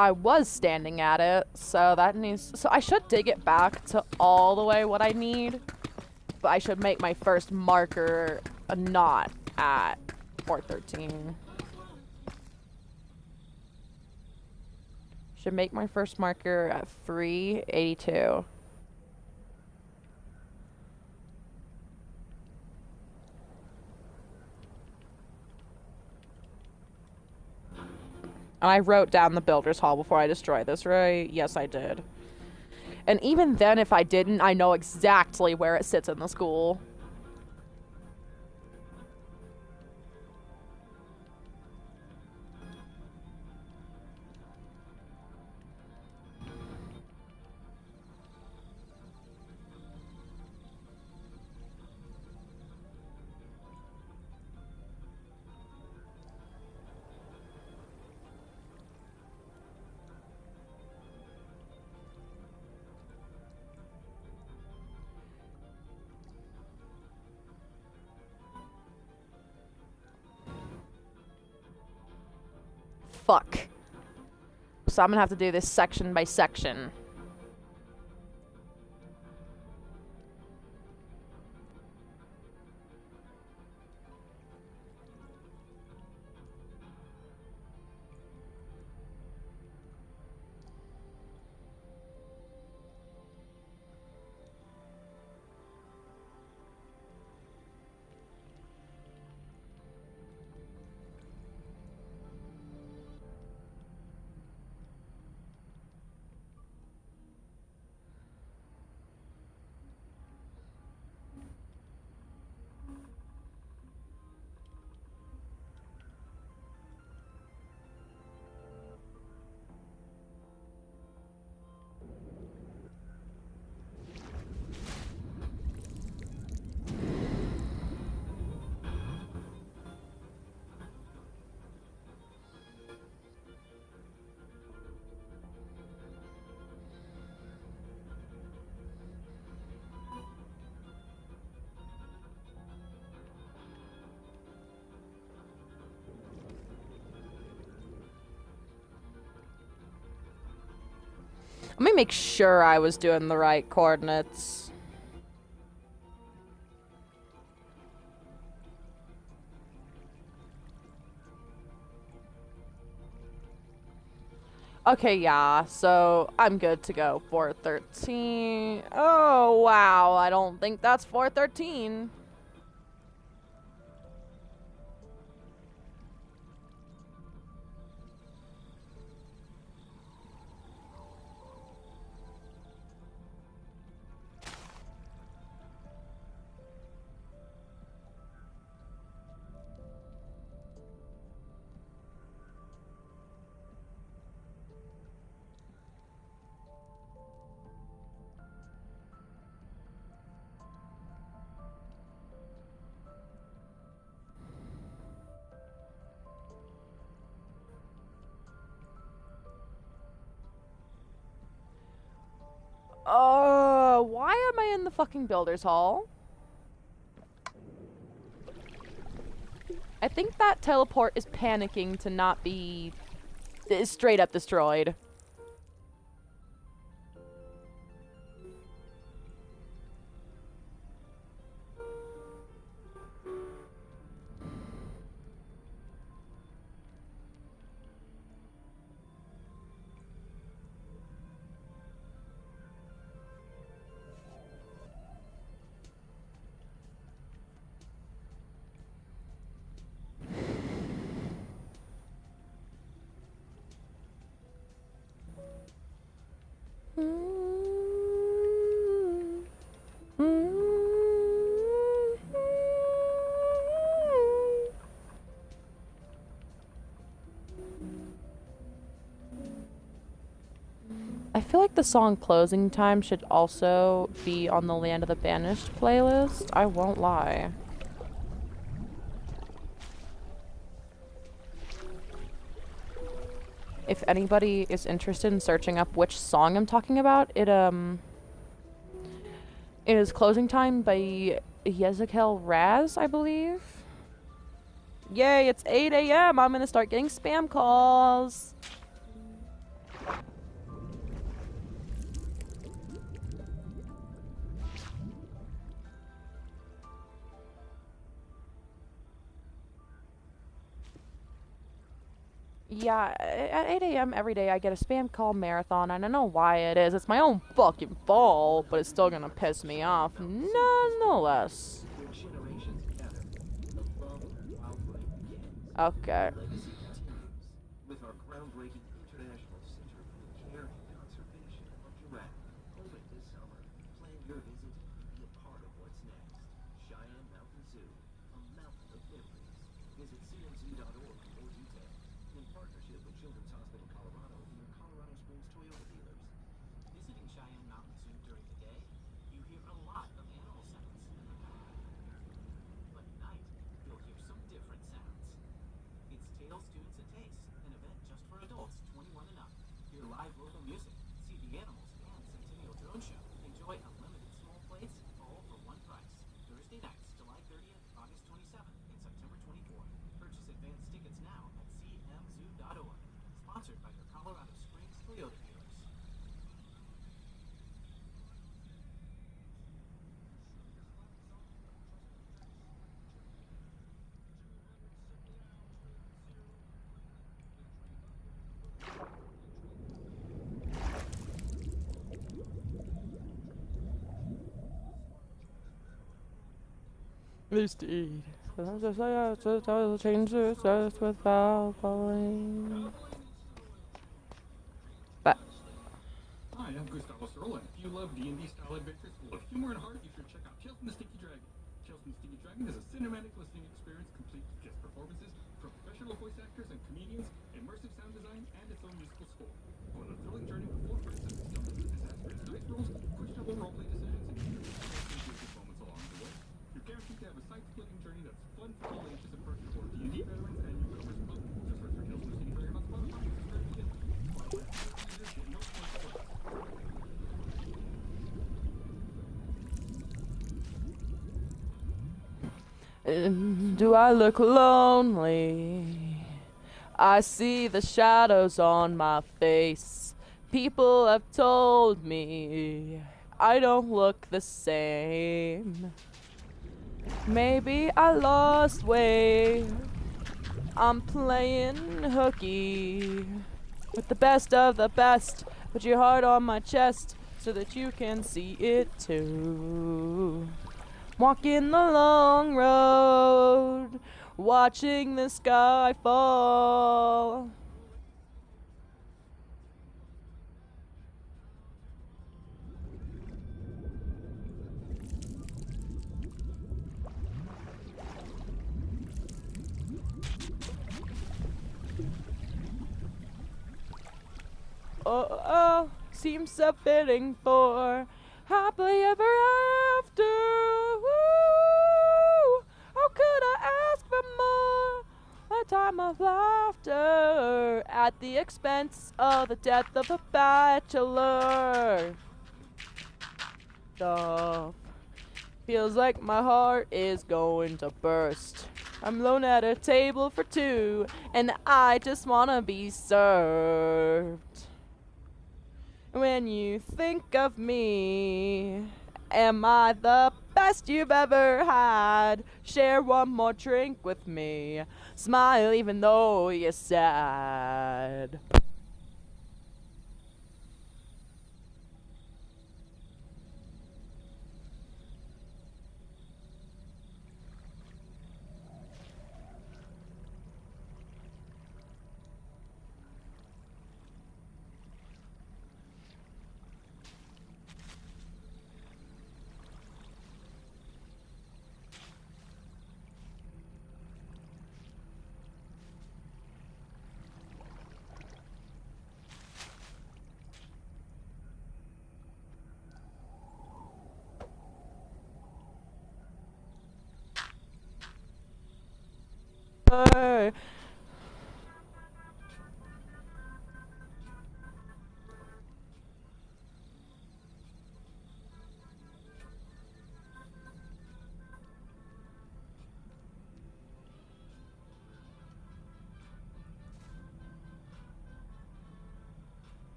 I was standing at it, so that needs... So I should dig it back to all the way what I need, but I should make my first marker not at 413. Should make my first marker at 382. And I wrote down the Builder's Hall before I destroy this, right? Yes, I did. And even then, if I didn't, I know exactly where it sits in the school. Fuck. So I'm gonna have to do this section by section. Let me make sure I was doing the right coordinates. Okay, yeah, so I'm good to go. 413. Oh, wow, I don't think that's 413. Why am I in the fucking Builder's Hall? I think that teleport is panicking to not be straight up destroyed. feel like the song Closing Time should also be on the Land of the Banished playlist. I won't lie. If anybody is interested in searching up which song I'm talking about, it is Closing Time by Yezekel Raz, I believe. Yay, it's 8 a.m. I'm gonna start getting spam calls. Yeah, at 8 a.m. every day I get a spam call marathon, and I know why it is. It's my own fucking fault, but it's still gonna piss me off nonetheless. Okay. With our groundbreaking International Center for Care and Conservation of Giraffe open this summer, plan your visit and be a part of what's next. Cheyenne Mountain Zoo, a mountain of memories. Visit cmz.org for more details. In partnership with Children's Hospital Colorado and your Colorado Springs Toyota dealers. Visiting Cheyenne Mountain Zoo during the day, you hear a lot of animal sounds. But at night, you'll hear some different sounds. It's Tales, Tunes, and Tastes, an event just for adults 21 and up. Hear live local music, see the animals and Centennial Drone Show. Enjoy unlimited small plates, all for one price. Thursday nights, July 30th, August 27th, and September 24th. Purchase advance tickets now at cmzoo.org. Sponsored by your Colorado Springs Toyota dealers. This deed. Change the earth without falling. But Hi, I'm Gustavo Sorolla. If you love D&D style adventures full of humor and heart, you should check out Chelsea the Sticky Dragon. Chelsea the Sticky Dragon is a cinematic listening experience complete with guest performances from professional voice actors and comedians, immersive sound design, and its own musical score. Go on a thrilling journey with 4 friends as they stumble through disastrous dice rolls, questionable roleplay decisions, and interesting moments along the way. You're guaranteed to have a side-splitting journey that's fun for all ages and perfect for D&D veterans and newcomers both. Just search for Chelsea the Sticky Dragon on Spotify and subscribe today. No spoilers. do I look lonely? I see the shadows on my face. People have told me I don't look the same. Maybe I lost weight. I'm playing hooky with the best of the best. Put your heart on my chest so that you can see it too. Walking the long road, watching the sky fall. Oh, seems so fitting for happily ever after. Woo! How could I ask for more? A time of laughter at the expense of the death of a bachelor. Stuff. Feels like my heart is going to burst. I'm alone at a table for 2, and I just wanna be served. When you think of me, am I the best you've ever had? Share one more drink with me. Smile even though you're sad.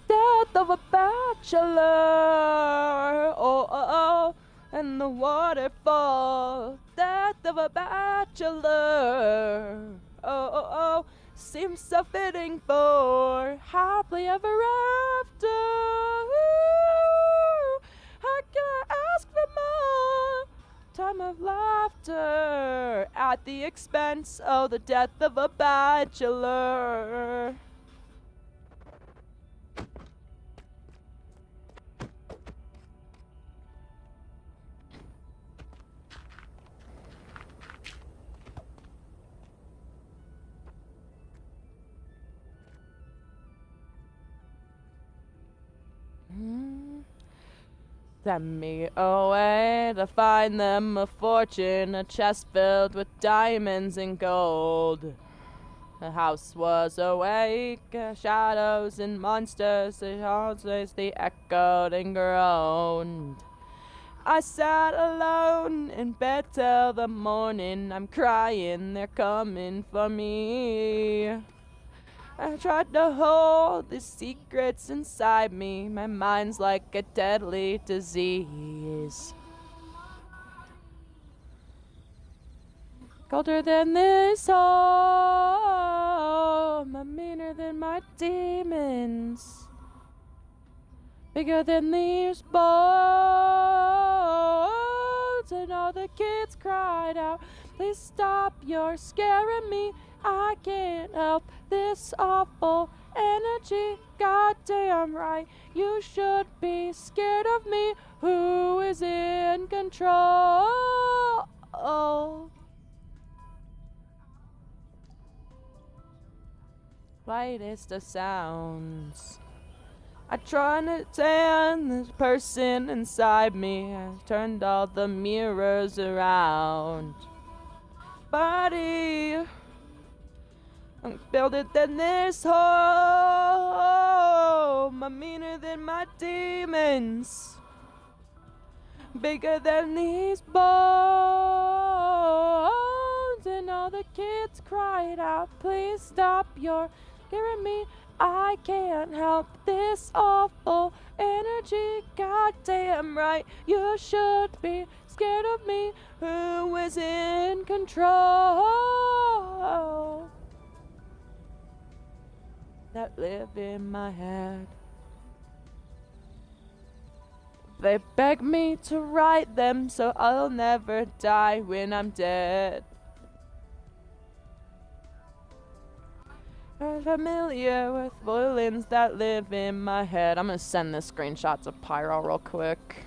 Death of a bachelor, oh, oh, oh, and the waterfall. Death of a bachelor, oh, oh, oh, seems so fitting for happily ever after. Ooh, how can I ask for more? Time of laughter at the expense of the death of a bachelor. Send me away to find them a fortune, a chest filled with diamonds and gold. The house was awake, shadows and monsters, the houses they echoed and groaned. I sat alone in bed till the morning, I'm crying, they're coming for me. I tried to hold the secrets inside me. My mind's like a deadly disease. Colder than this home, I'm meaner than my demons. Bigger than these bones. And all the kids cried out, please stop, you're scaring me. I can't help this awful energy. Goddamn right, you should be scared of me. Who is in control? Lightest of sounds. I try to stand the person inside me. I turned all the mirrors around. Body, I'm builder than this home. I'm meaner than my demons. Bigger than these bones. And all the kids cried out, please stop, you're scaring me. I can't help this awful energy. Goddamn right, you should be scared of me. Who is in control? That live in my head. They beg me to write them so I'll never die when I'm dead. I'm familiar with violins that live in my head. I'm gonna send this screenshot to Pyro real quick.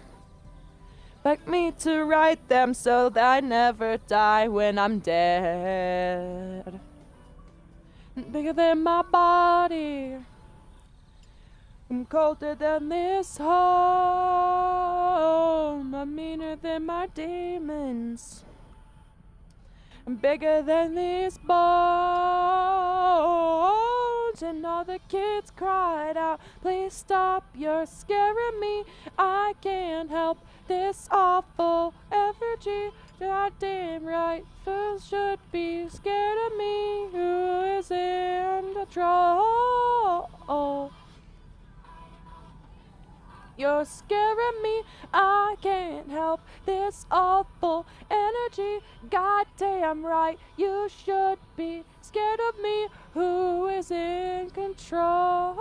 Beg me to write them so that I never die when I'm dead. Bigger than my body. I'm colder than this home. I'm meaner than my demons. I'm bigger than these bones. And all the kids cried out, please stop, you're scaring me. I can't help this awful energy. Goddamn right, fools should be scared of me. Who is in control? You're scaring me, I can't help this awful energy. Goddamn right, you should be scared of me. Who is in control?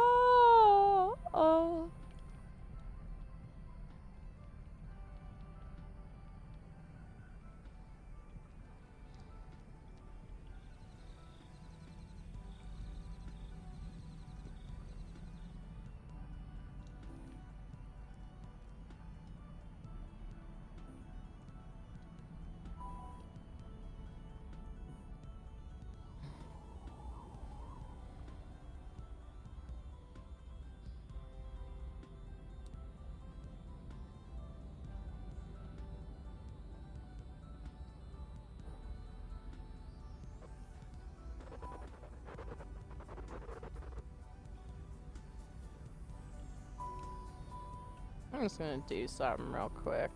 I'm just gonna do something real quick.